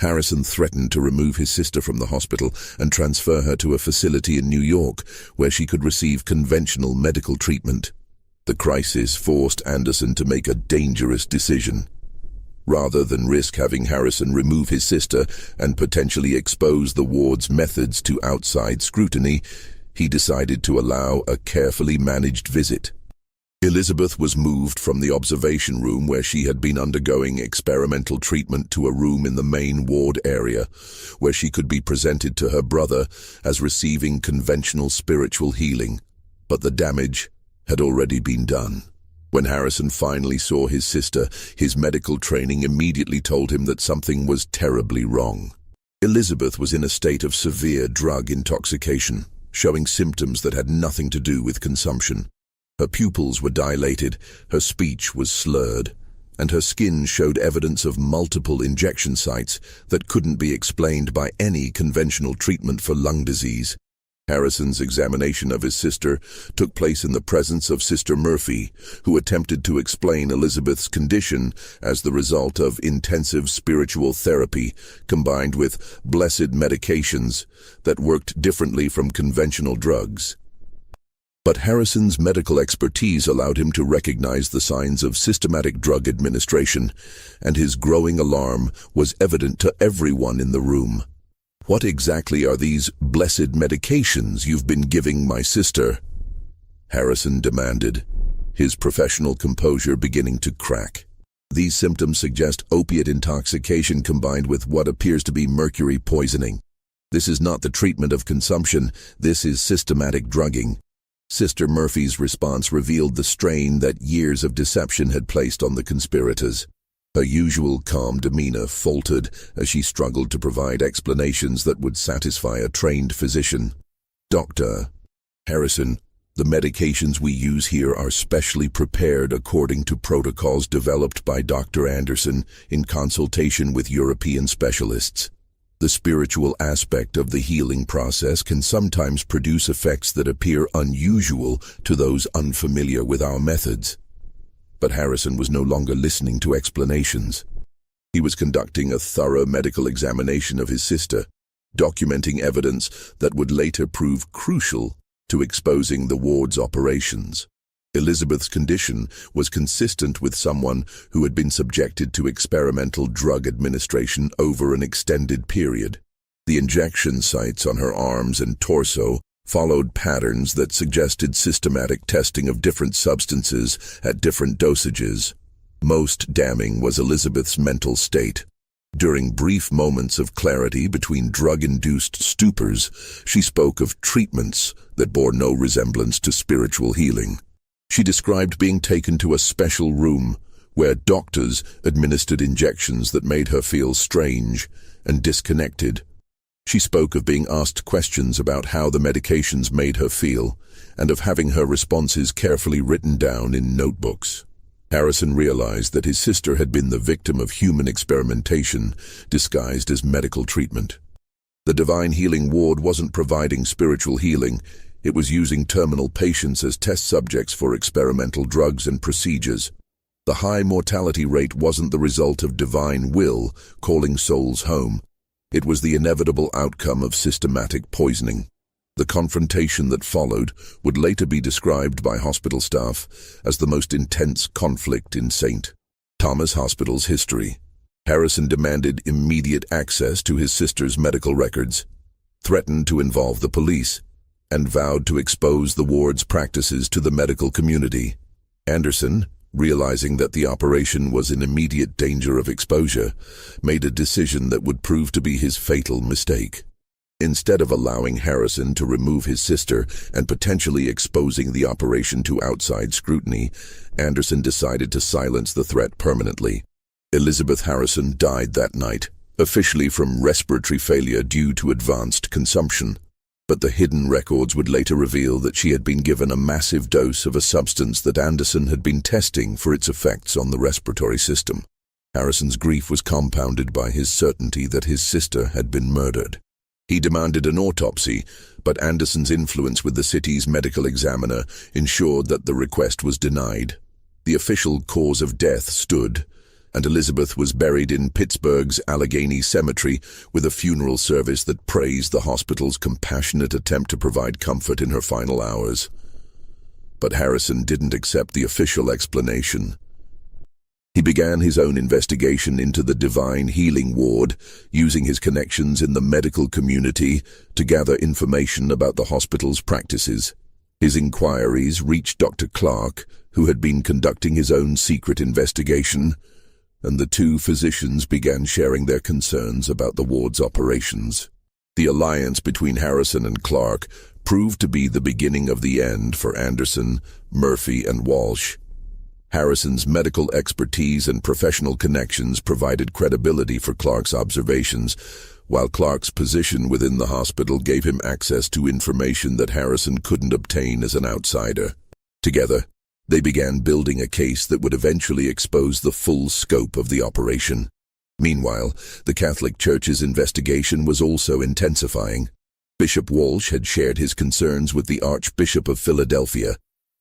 [SPEAKER 1] Harrison threatened to remove his sister from the hospital and transfer her to a facility in New York, where she could receive conventional medical treatment. The crisis forced Anderson to make a dangerous decision. Rather than risk having Harrison remove his sister and potentially expose the ward's methods to outside scrutiny, he decided to allow a carefully managed visit. Elizabeth was moved from the observation room where she had been undergoing experimental treatment to a room in the main ward area, where she could be presented to her brother as receiving conventional spiritual healing. But the damage had already been done. When Harrison finally saw his sister, his medical training immediately told him that something was terribly wrong. Elizabeth was in a state of severe drug intoxication, showing symptoms that had nothing to do with consumption. Her pupils were dilated, her speech was slurred, and her skin showed evidence of multiple injection sites that couldn't be explained by any conventional treatment for lung disease. Harrison's examination of his sister took place in the presence of Sister Murphy, who attempted to explain Elizabeth's condition as the result of intensive spiritual therapy combined with blessed medications that worked differently from conventional drugs. But Harrison's medical expertise allowed him to recognize the signs of systematic drug administration, and his growing alarm was evident to everyone in the room. "What exactly are these blessed medications you've been giving my sister?" Harrison demanded, his professional composure beginning to crack. "These symptoms suggest opiate intoxication combined with what appears to be mercury poisoning. This is not the treatment of consumption, this is systematic drugging." Sister Murphy's response revealed the strain that years of deception had placed on the conspirators. Her usual calm demeanor faltered as she struggled to provide explanations that would satisfy a trained physician. "Dr. Harrison, the medications we use here are specially prepared according to protocols developed by Dr. Anderson in consultation with European specialists. The spiritual aspect of the healing process can sometimes produce effects that appear unusual to those unfamiliar with our methods." But Harrison was no longer listening to explanations. He was conducting a thorough medical examination of his sister, documenting evidence that would later prove crucial to exposing the ward's operations. Elizabeth's condition was consistent with someone who had been subjected to experimental drug administration over an extended period. The injection sites on her arms and torso followed patterns that suggested systematic testing of different substances at different dosages. Most damning was Elizabeth's mental state. During brief moments of clarity between drug-induced stupors, she spoke of treatments that bore no resemblance to spiritual healing. She described being taken to a special room where doctors administered injections that made her feel strange and disconnected. She spoke of being asked questions about how the medications made her feel and of having her responses carefully written down in notebooks. Harrison realized that his sister had been the victim of human experimentation disguised as medical treatment. The Divine Healing Ward wasn't providing spiritual healing, it was using terminal patients as test subjects for experimental drugs and procedures. The high mortality rate wasn't the result of divine will calling souls home. It was the inevitable outcome of systematic poisoning. The confrontation that followed would later be described by hospital staff as the most intense conflict in St. Thomas Hospital's history. Harrison demanded immediate access to his sister's medical records, threatened to involve the police, and vowed to expose the ward's practices to the medical community. Anderson, realizing that the operation was in immediate danger of exposure, made a decision that would prove to be his fatal mistake. Instead of allowing Harrison to remove his sister and potentially exposing the operation to outside scrutiny, Anderson decided to silence the threat permanently. Elizabeth Harrison died that night, officially from respiratory failure due to advanced consumption. But the hidden records would later reveal that she had been given a massive dose of a substance that Anderson had been testing for its effects on the respiratory system. Harrison's grief was compounded by his certainty that his sister had been murdered. He demanded an autopsy, but Anderson's influence with the city's medical examiner ensured that the request was denied. The official cause of death stood, and Elizabeth was buried in Pittsburgh's Allegheny Cemetery with a funeral service that praised the hospital's compassionate attempt to provide comfort in her final hours. But Harrison didn't accept the official explanation. He began his own investigation into the Divine Healing Ward, using his connections in the medical community to gather information about the hospital's practices. His inquiries reached Dr. Clark, who had been conducting his own secret investigation, and the two physicians began sharing their concerns about the ward's operations. The alliance between Harrison and Clark proved to be the beginning of the end for Anderson, Murphy, and Walsh. Harrison's medical expertise and professional connections provided credibility for Clark's observations, while Clark's position within the hospital gave him access to information that Harrison couldn't obtain as an outsider. Together, They began building a case that would eventually expose the full scope of the operation. Meanwhile, the Catholic Church's investigation was also intensifying. Bishop Walsh had shared his concerns with the Archbishop of Philadelphia,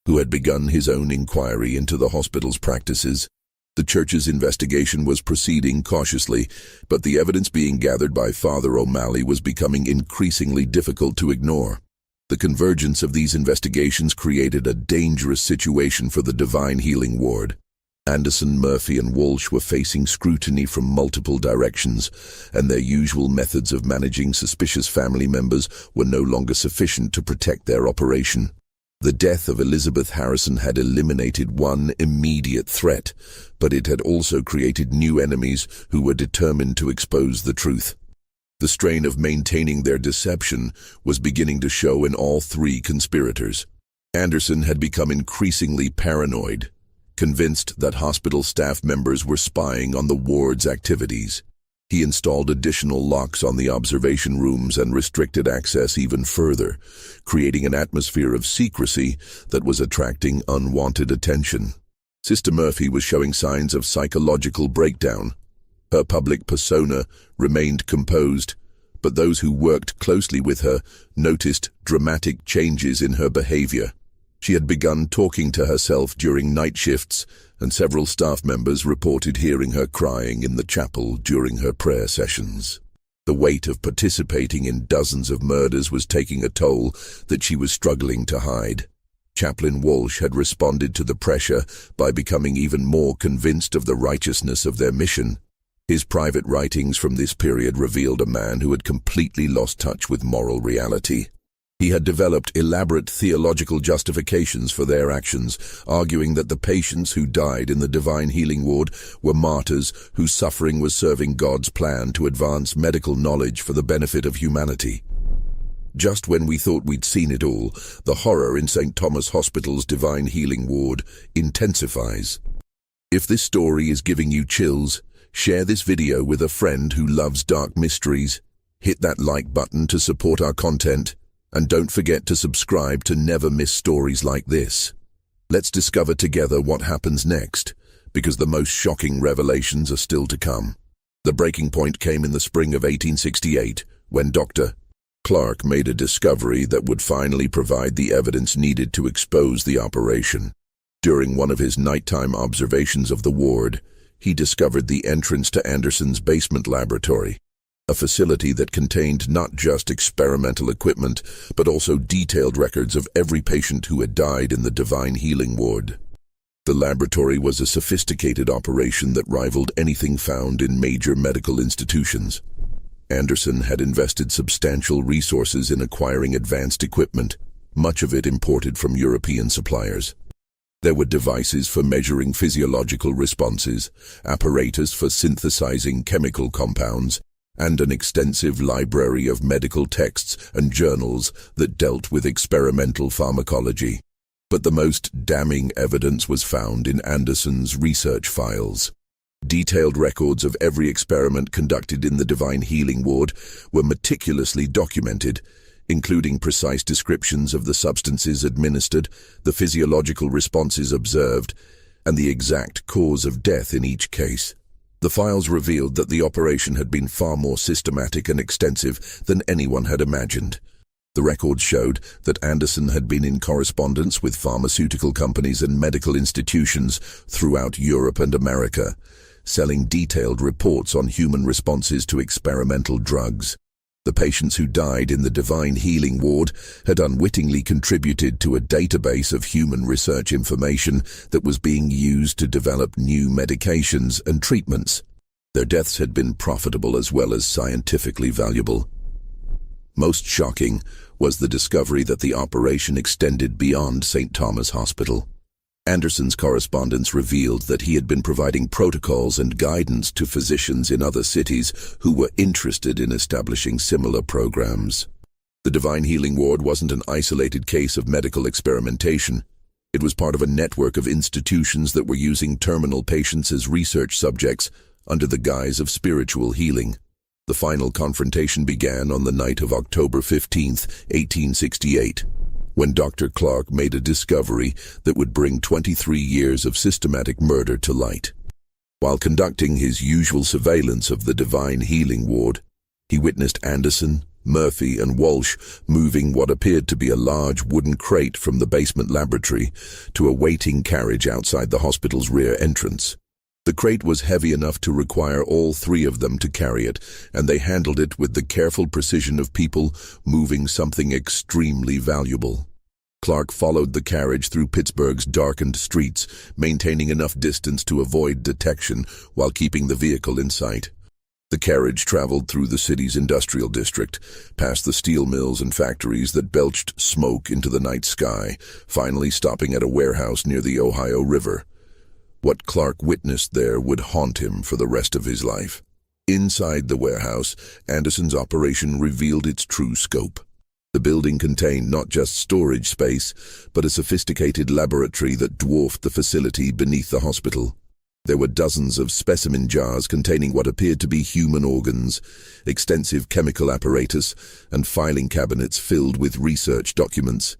[SPEAKER 1] who had begun his own inquiry into the hospital's practices. The Church's investigation was proceeding cautiously, but the evidence being gathered by Father O'Malley was becoming increasingly difficult to ignore. The convergence of these investigations created a dangerous situation for the Divine Healing Ward. Anderson, Murphy, and Walsh were facing scrutiny from multiple directions, and their usual methods of managing suspicious family members were no longer sufficient to protect their operation. The death of Elizabeth Harrison had eliminated one immediate threat, but it had also created new enemies who were determined to expose the truth. The strain of maintaining their deception was beginning to show in all three conspirators. Anderson had become increasingly paranoid, convinced that hospital staff members were spying on the ward's activities. He installed additional locks on the observation rooms and restricted access even further, creating an atmosphere of secrecy that was attracting unwanted attention. Sister Murphy was showing signs of psychological breakdown. Her public persona remained composed, but those who worked closely with her noticed dramatic changes in her behavior. She had begun talking to herself during night shifts, and several staff members reported hearing her crying in the chapel during her prayer sessions. The weight of participating in dozens of murders was taking a toll that she was struggling to hide. Chaplain Walsh had responded to the pressure by becoming even more convinced of the righteousness of their mission. His private writings from this period revealed a man who had completely lost touch with moral reality. He had developed elaborate theological justifications for their actions, arguing that the patients who died in the Divine Healing Ward were martyrs whose suffering was serving God's plan to advance medical knowledge for the benefit of humanity. Just when we thought we'd seen it all, the horror in St. Thomas Hospital's Divine Healing Ward intensifies. If this story is giving you chills, share this video with a friend who loves dark mysteries. Hit that like button to support our content. And don't forget to subscribe to never miss stories like this. Let's discover together what happens next, because the most shocking revelations are still to come. The breaking point came in the spring of 1868, when Dr. Clark made a discovery that would finally provide the evidence needed to expose the operation. During one of his nighttime observations of the ward, he discovered the entrance to Anderson's basement laboratory, a facility that contained not just experimental equipment, but also detailed records of every patient who had died in the Divine Healing Ward. The laboratory was a sophisticated operation that rivaled anything found in major medical institutions. Anderson had invested substantial resources in acquiring advanced equipment, much of it imported from European suppliers. There were devices for measuring physiological responses, apparatus for synthesizing chemical compounds, and an extensive library of medical texts and journals that dealt with experimental pharmacology. But the most damning evidence was found in Anderson's research files. Detailed records of every experiment conducted in the Divine Healing Ward were meticulously documented, including precise descriptions of the substances administered, the physiological responses observed, and the exact cause of death in each case. The files revealed that the operation had been far more systematic and extensive than anyone had imagined. The records showed that Anderson had been in correspondence with pharmaceutical companies and medical institutions throughout Europe and America, selling detailed reports on human responses to experimental drugs. The patients who died in the Divine Healing Ward had unwittingly contributed to a database of human research information that was being used to develop new medications and treatments. Their deaths had been profitable as well as scientifically valuable. Most shocking was the discovery that the operation extended beyond St. Thomas Hospital. Anderson's correspondence revealed that he had been providing protocols and guidance to physicians in other cities who were interested in establishing similar programs. The Divine Healing Ward wasn't an isolated case of medical experimentation. It was part of a network of institutions that were using terminal patients as research subjects under the guise of spiritual healing. The final confrontation began on the night of October 15, 1868. when Dr. Clark made a discovery that would bring 23 years of systematic murder to light. While conducting his usual surveillance of the Divine Healing Ward, he witnessed Anderson, Murphy, and Walsh moving what appeared to be a large wooden crate from the basement laboratory to a waiting carriage outside the hospital's rear entrance. The crate was heavy enough to require all three of them to carry it, and they handled it with the careful precision of people moving something extremely valuable. Clark followed the carriage through Pittsburgh's darkened streets, maintaining enough distance to avoid detection while keeping the vehicle in sight. The carriage traveled through the city's industrial district, past the steel mills and factories that belched smoke into the night sky, finally stopping at a warehouse near the Ohio River. What Clark witnessed there would haunt him for the rest of his life. Inside the warehouse, Anderson's operation revealed its true scope. The building contained not just storage space, but a sophisticated laboratory that dwarfed the facility beneath the hospital. There were dozens of specimen jars containing what appeared to be human organs, extensive chemical apparatus, and filing cabinets filled with research documents.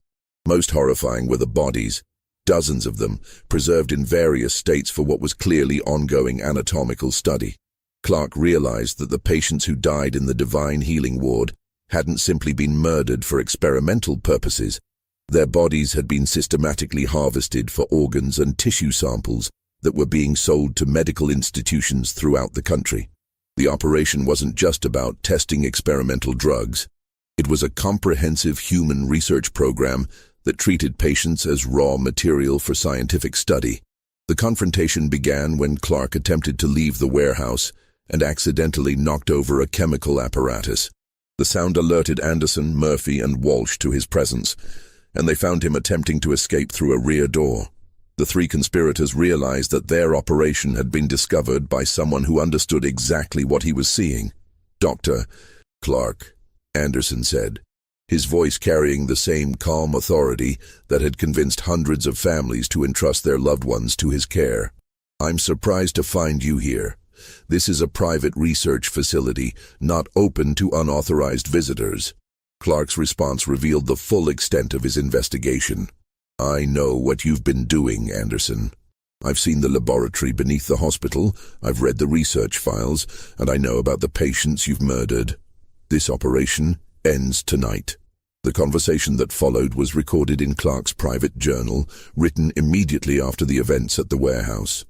[SPEAKER 1] Most horrifying were the bodies, dozens of them, preserved in various states for what was clearly ongoing anatomical study. Clark realized that the patients who died in the Divine Healing Ward hadn't simply been murdered for experimental purposes. Their bodies had been systematically harvested for organs and tissue samples that were being sold to medical institutions throughout the country. The operation wasn't just about testing experimental drugs. It was a comprehensive human research program that treated patients as raw material for scientific study. The confrontation began when Clark attempted to leave the warehouse and accidentally knocked over a chemical apparatus. The sound alerted Anderson, Murphy, and Walsh to his presence, and they found him attempting to escape through a rear door. The three conspirators realized that their operation had been discovered by someone who understood exactly what he was seeing. "Dr. Clark," Anderson said, his voice carrying the same calm authority that had convinced hundreds of families to entrust their loved ones to his care. "I'm surprised to find you here. This is a private research facility, not open to unauthorized visitors." Clark's response revealed the full extent of his investigation. "I know what you've been doing, Anderson. I've seen the laboratory beneath the hospital, I've read the research files, and I know about the patients you've murdered. This operation ends tonight." The conversation that followed was recorded in Clark's private journal, written immediately after the events at the warehouse.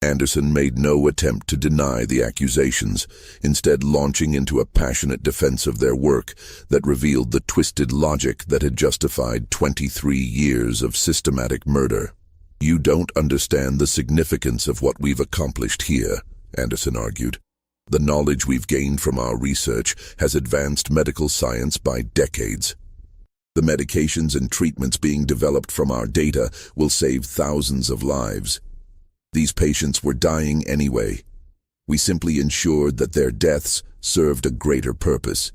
[SPEAKER 1] Anderson made no attempt to deny the accusations, instead launching into a passionate defense of their work that revealed the twisted logic that had justified 23 years of systematic murder. "You don't understand the significance of what we've accomplished here," Anderson argued. "The knowledge we've gained from our research has advanced medical science by decades. The medications and treatments being developed from our data will save thousands of lives. These patients were dying anyway. We simply ensured that their deaths served a greater purpose."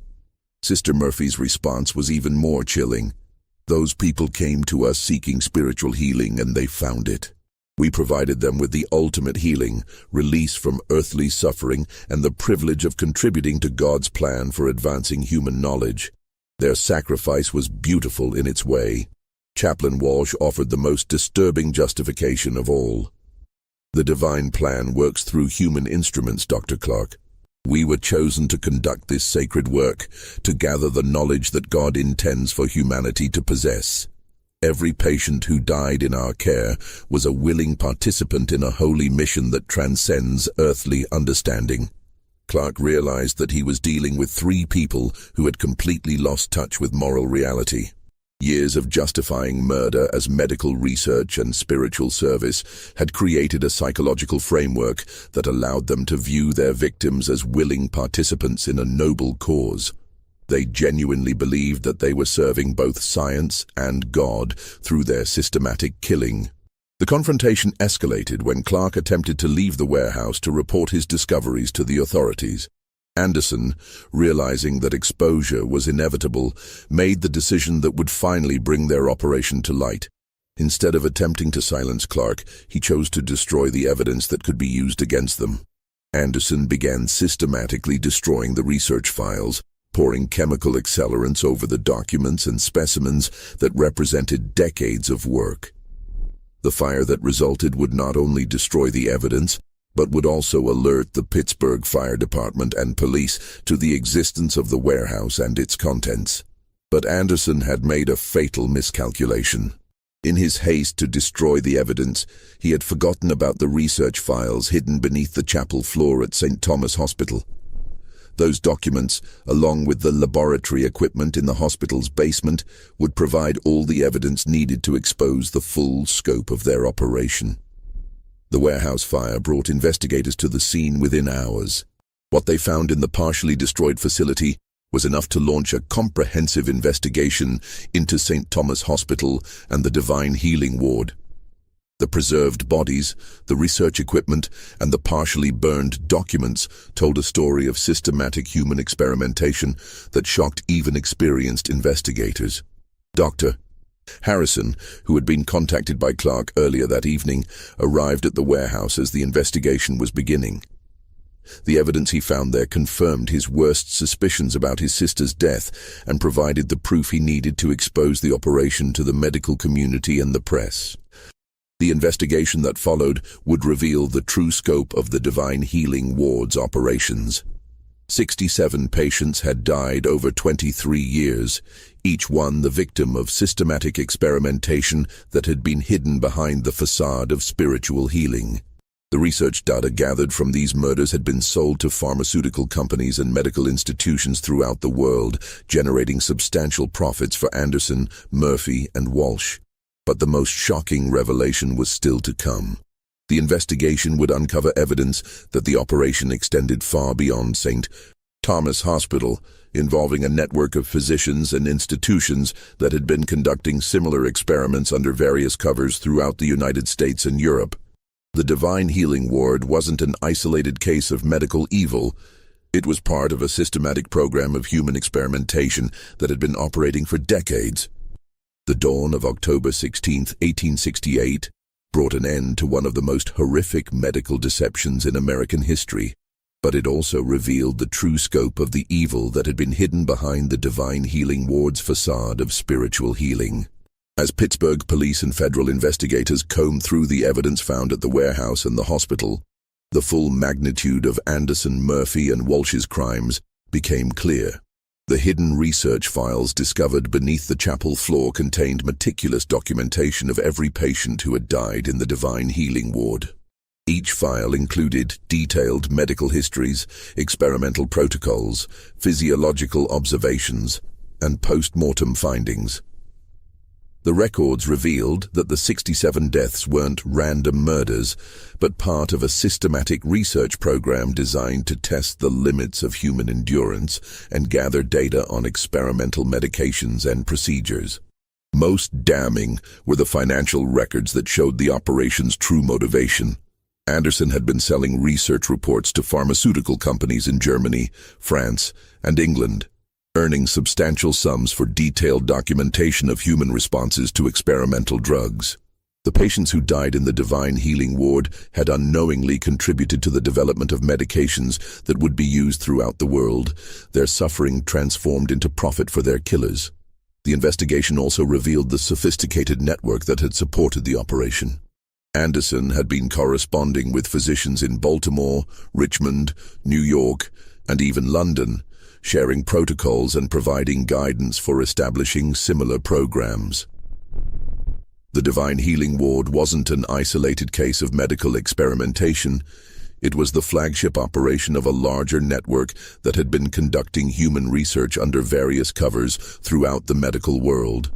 [SPEAKER 1] Sister Murphy's response was even more chilling. "Those people came to us seeking spiritual healing, and they found it. We provided them with the ultimate healing, release from earthly suffering, and the privilege of contributing to God's plan for advancing human knowledge. Their sacrifice was beautiful in its way." Chaplain Walsh offered the most disturbing justification of all. "The divine plan works through human instruments, Dr. Clark. We were chosen to conduct this sacred work, to gather the knowledge that God intends for humanity to possess. Every patient who died in our care was a willing participant in a holy mission that transcends earthly understanding." Clark realized that he was dealing with three people who had completely lost touch with moral reality. Years of justifying murder as medical research and spiritual service had created a psychological framework that allowed them to view their victims as willing participants in a noble cause. They genuinely believed that they were serving both science and God through their systematic killing. The confrontation escalated when Clark attempted to leave the warehouse to report his discoveries to the authorities. Anderson, realizing that exposure was inevitable, made the decision that would finally bring their operation to light. Instead of attempting to silence Clark, he chose to destroy the evidence that could be used against them. Anderson began systematically destroying the research files, pouring chemical accelerants over the documents and specimens that represented decades of work. The fire that resulted would not only destroy the evidence, but would also alert the Pittsburgh Fire Department and police to the existence of the warehouse and its contents. But Anderson had made a fatal miscalculation. In his haste to destroy the evidence, he had forgotten about the research files hidden beneath the chapel floor at St. Thomas Hospital. Those documents, along with the laboratory equipment in the hospital's basement, would provide all the evidence needed to expose the full scope of their operation. The warehouse fire brought investigators to the scene within hours. What they found in the partially destroyed facility was enough to launch a comprehensive investigation into St. Thomas Hospital and the Divine Healing Ward. The preserved bodies, the research equipment, and the partially burned documents told a story of systematic human experimentation that shocked even experienced investigators. Dr. Harrison, who had been contacted by Clark earlier that evening, arrived at the warehouse as the investigation was beginning. The evidence he found there confirmed his worst suspicions about his sister's death and provided the proof he needed to expose the operation to the medical community and the press. The investigation that followed would reveal the true scope of the Divine Healing Ward's operations. 67 patients had died over 23 years, each one the victim of systematic experimentation that had been hidden behind the facade of spiritual healing. The research data gathered from these murders had been sold to pharmaceutical companies and medical institutions throughout the world, generating substantial profits for Anderson, Murphy, and Walsh. But the most shocking revelation was still to come. The investigation would uncover evidence that the operation extended far beyond St. Thomas Hospital, involving a network of physicians and institutions that had been conducting similar experiments under various covers throughout the United States and Europe. The Divine Healing Ward wasn't an isolated case of medical evil. It was part of a systematic program of human experimentation that had been operating for decades. The dawn of October 16, 1868, brought an end to one of the most horrific medical deceptions in American history, but it also revealed the true scope of the evil that had been hidden behind the Divine Healing Ward's facade of spiritual healing. As Pittsburgh police and federal investigators combed through the evidence found at the warehouse and the hospital, the full magnitude of Anderson, Murphy, and Walsh's crimes became clear. The hidden research files discovered beneath the chapel floor contained meticulous documentation of every patient who had died in the Divine Healing Ward. Each file included detailed medical histories, experimental protocols, physiological observations, and post-mortem findings. The records revealed that the 67 deaths weren't random murders, but part of a systematic research program designed to test the limits of human endurance and gather data on experimental medications and procedures. Most damning were the financial records that showed the operation's true motivation. Anderson had been selling research reports to pharmaceutical companies in Germany, France, and England, earning substantial sums for detailed documentation of human responses to experimental drugs. The patients who died in the Divine Healing Ward had unknowingly contributed to the development of medications that would be used throughout the world, their suffering transformed into profit for their killers. The investigation also revealed the sophisticated network that had supported the operation. Anderson had been corresponding with physicians in Baltimore, Richmond, New York, and even London, sharing protocols and providing guidance for establishing similar programs. The Divine Healing Ward wasn't an isolated case of medical experimentation. It was the flagship operation of a larger network that had been conducting human research under various covers throughout the medical world.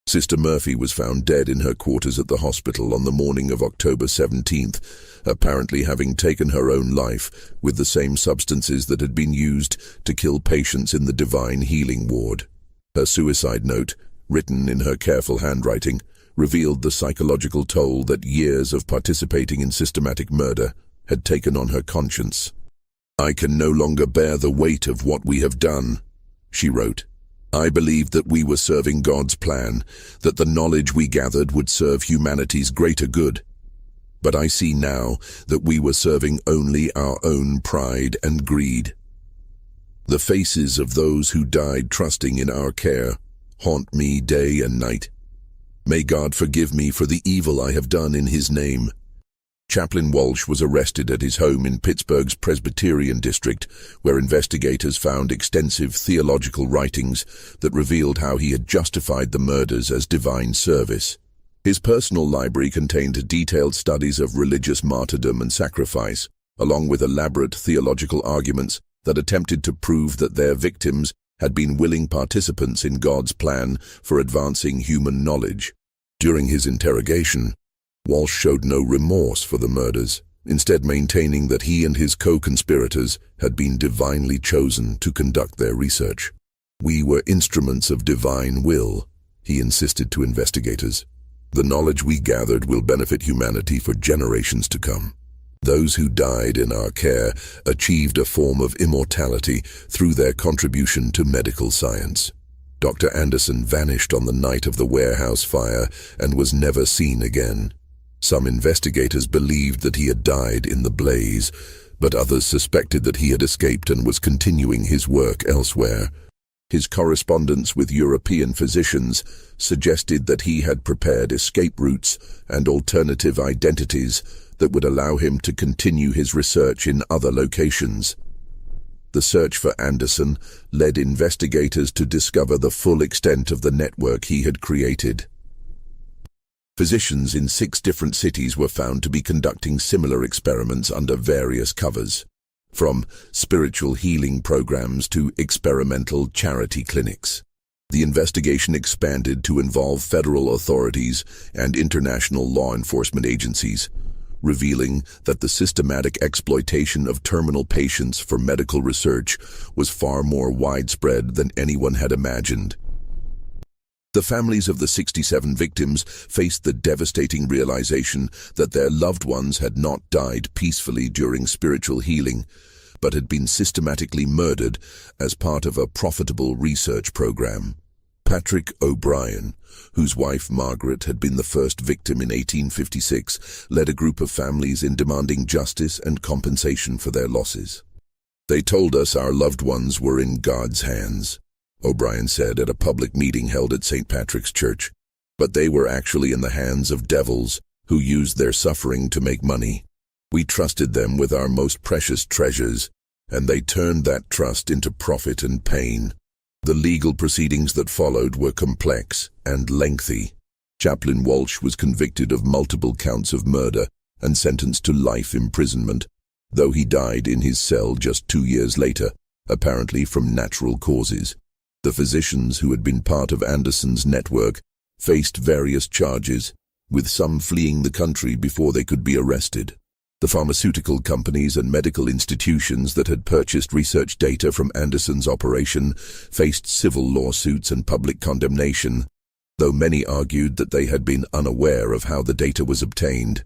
[SPEAKER 1] Sister Murphy was found dead in her quarters at the hospital on the morning of October 17th, apparently having taken her own life with the same substances that had been used to kill patients in the Divine Healing Ward. Her suicide note, written in her careful handwriting, revealed the psychological toll that years of participating in systematic murder had taken on her conscience. "I can no longer bear the weight of what we have done," she wrote. "I believed that we were serving God's plan, that the knowledge we gathered would serve humanity's greater good. But I see now that we were serving only our own pride and greed." The faces of those who died trusting in our care haunt me day and night. May God forgive me for the evil I have done in His name. Chaplain Walsh was arrested at his home in Pittsburgh's Presbyterian district, where investigators found extensive theological writings that revealed how he had justified the murders as divine service. His personal library contained detailed studies of religious martyrdom and sacrifice, along with elaborate theological arguments that attempted to prove that their victims had been willing participants in God's plan for advancing human knowledge. During his interrogation, Walsh showed no remorse for the murders, instead maintaining that he and his co-conspirators had been divinely chosen to conduct their research. "We were instruments of divine will," he insisted to investigators. "The knowledge we gathered will benefit humanity for generations to come." Those who died in our care achieved a form of immortality through their contribution to medical science. Dr. Anderson vanished on the night of the warehouse fire and was never seen again. Some investigators believed that he had died in the blaze, but others suspected that he had escaped and was continuing his work elsewhere. His correspondence with European physicians suggested that he had prepared escape routes and alternative identities that would allow him to continue his research in other locations. The search for Anderson led investigators to discover the full extent of the network he had created. Physicians in 6 different cities were found to be conducting similar experiments under various covers, from spiritual healing programs to experimental charity clinics. The investigation expanded to involve federal authorities and international law enforcement agencies, revealing that the systematic exploitation of terminal patients for medical research was far more widespread than anyone had imagined. The families of the 67 victims faced the devastating realization that their loved ones had not died peacefully during spiritual healing, but had been systematically murdered as part of a profitable research program. Patrick O'Brien, whose wife Margaret had been the first victim in 1856, led a group of families in demanding justice and compensation for their losses. "They told us our loved ones were in God's hands," O'Brien said at a public meeting held at St. Patrick's Church, "but they were actually in the hands of devils who used their suffering to make money. We trusted them with our most precious treasures, and they turned that trust into profit and pain." The legal proceedings that followed were complex and lengthy. Chaplain Walsh was convicted of multiple counts of murder and sentenced to life imprisonment, though he died in his cell just 2 years later, apparently from natural causes. The physicians who had been part of Anderson's network faced various charges, with some fleeing the country before they could be arrested. The pharmaceutical companies and medical institutions that had purchased research data from Anderson's operation faced civil lawsuits and public condemnation, though many argued that they had been unaware of how the data was obtained.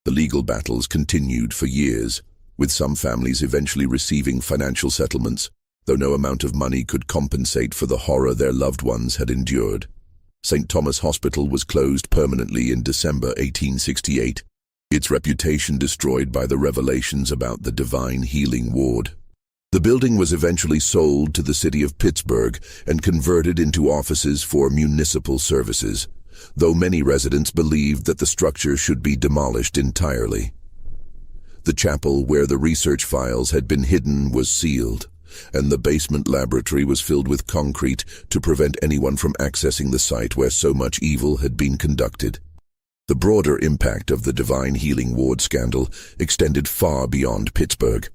[SPEAKER 1] The legal battles continued for years, with some families eventually receiving financial settlements, though no amount of money could compensate for the horror their loved ones had endured. St. Thomas Hospital was closed permanently in December 1868, its reputation destroyed by the revelations about the divine healing ward. The building was eventually sold to the city of Pittsburgh and converted into offices for municipal services, though many residents believed that the structure should be demolished entirely. The chapel where the research files had been hidden was sealed, and the basement laboratory was filled with concrete to prevent anyone from accessing the site where so much evil had been conducted. The broader impact of the Divine Healing Ward scandal extended far beyond Pittsburgh.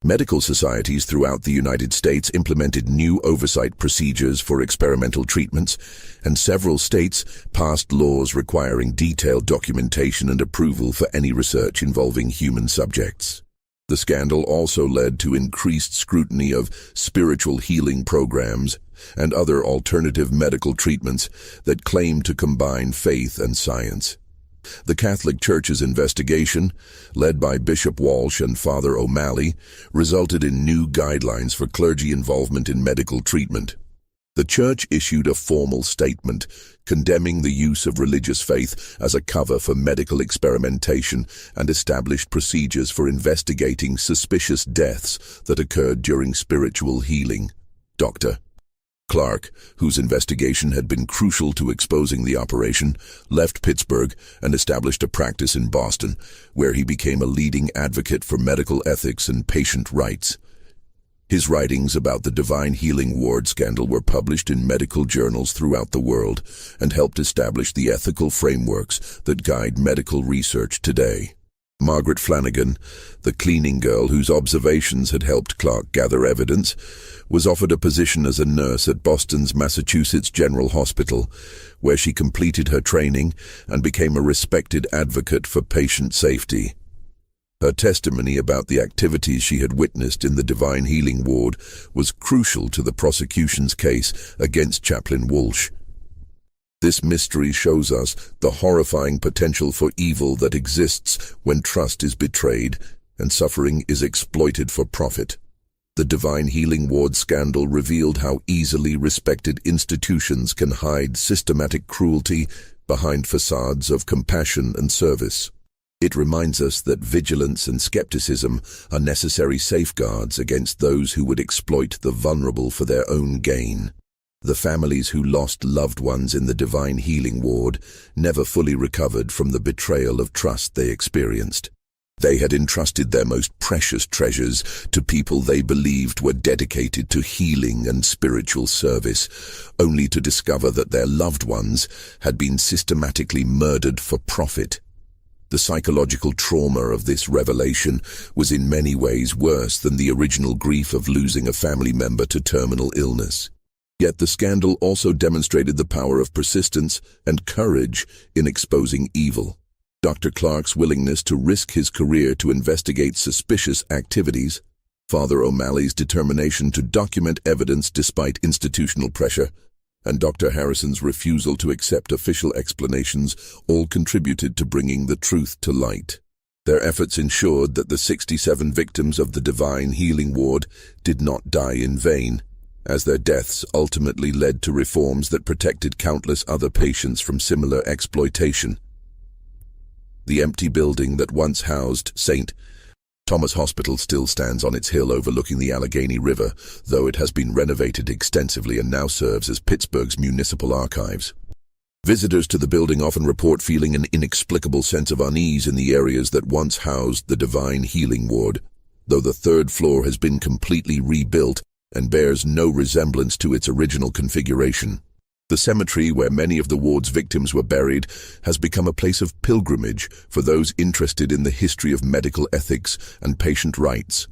[SPEAKER 1] Medical societies throughout the United States implemented new oversight procedures for experimental treatments, and several states passed laws requiring detailed documentation and approval for any research involving human subjects. The scandal also led to increased scrutiny of spiritual healing programs and other alternative medical treatments that claim to combine faith and science. The Catholic Church's investigation, led by Bishop Walsh and Father O'Malley, resulted in new guidelines for clergy involvement in medical treatment. The church issued a formal statement condemning the use of religious faith as a cover for medical experimentation and established procedures for investigating suspicious deaths that occurred during spiritual healing. Dr. Clark, whose investigation had been crucial to exposing the operation, left Pittsburgh and established a practice in Boston, where he became a leading advocate for medical ethics and patient rights. His writings about the Divine Healing Ward scandal were published in medical journals throughout the world and helped establish the ethical frameworks that guide medical research today. Margaret Flanagan, the cleaning girl whose observations had helped Clark gather evidence, was offered a position as a nurse at Boston's Massachusetts General Hospital, where she completed her training and became a respected advocate for patient safety. Her testimony about the activities she had witnessed in the Divine Healing Ward was crucial to the prosecution's case against Chaplain Walsh. This mystery shows us the horrifying potential for evil that exists when trust is betrayed and suffering is exploited for profit. The Divine Healing Ward scandal revealed how easily respected institutions can hide systematic cruelty behind facades of compassion and service. It reminds us that vigilance and skepticism are necessary safeguards against those who would exploit the vulnerable for their own gain. The families who lost loved ones in the Divine Healing Ward never fully recovered from the betrayal of trust they experienced. They had entrusted their most precious treasures to people they believed were dedicated to healing and spiritual service, only to discover that their loved ones had been systematically murdered for profit. The psychological trauma of this revelation was in many ways worse than the original grief of losing a family member to terminal illness. Yet the scandal also demonstrated the power of persistence and courage in exposing evil. Dr. Clark's willingness to risk his career to investigate suspicious activities, Father O'Malley's determination to document evidence despite institutional pressure, and Dr. Harrison's refusal to accept official explanations all contributed to bringing the truth to light. Their efforts ensured that the 67 victims of the Divine Healing Ward did not die in vain, as their deaths ultimately led to reforms that protected countless other patients from similar exploitation. The empty building that once housed St. Thomas Hospital still stands on its hill overlooking the Allegheny River, though it has been renovated extensively and now serves as Pittsburgh's municipal archives. Visitors to the building often report feeling an inexplicable sense of unease in the areas that once housed the Divine Healing Ward, though the third floor has been completely rebuilt and bears no resemblance to its original configuration. The cemetery where many of the ward's victims were buried has become a place of pilgrimage for those interested in the history of medical ethics and patient rights.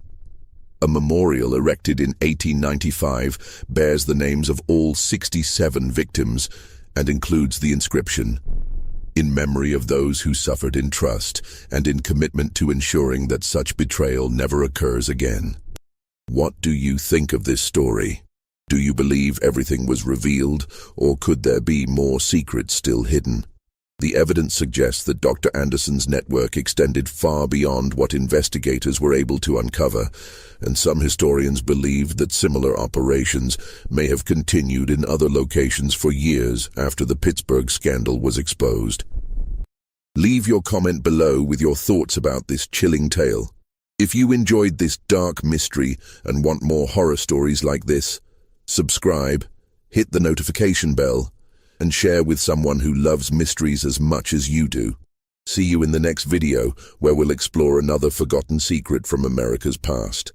[SPEAKER 1] A memorial erected in 1895 bears the names of all 67 victims and includes the inscription, "In memory of those who suffered in trust and in commitment to ensuring that such betrayal never occurs again." What do you think of this story? Do you believe everything was revealed, or could there be more secrets still hidden? The evidence suggests that Dr. Anderson's network extended far beyond what investigators were able to uncover, and some historians believe that similar operations may have continued in other locations for years after the Pittsburgh scandal was exposed. Leave your comment below with your thoughts about this chilling tale. If you enjoyed this dark mystery and want more horror stories like this, subscribe, hit the notification bell, and share with someone who loves mysteries as much as you do. See you in the next video, where we'll explore another forgotten secret from America's past.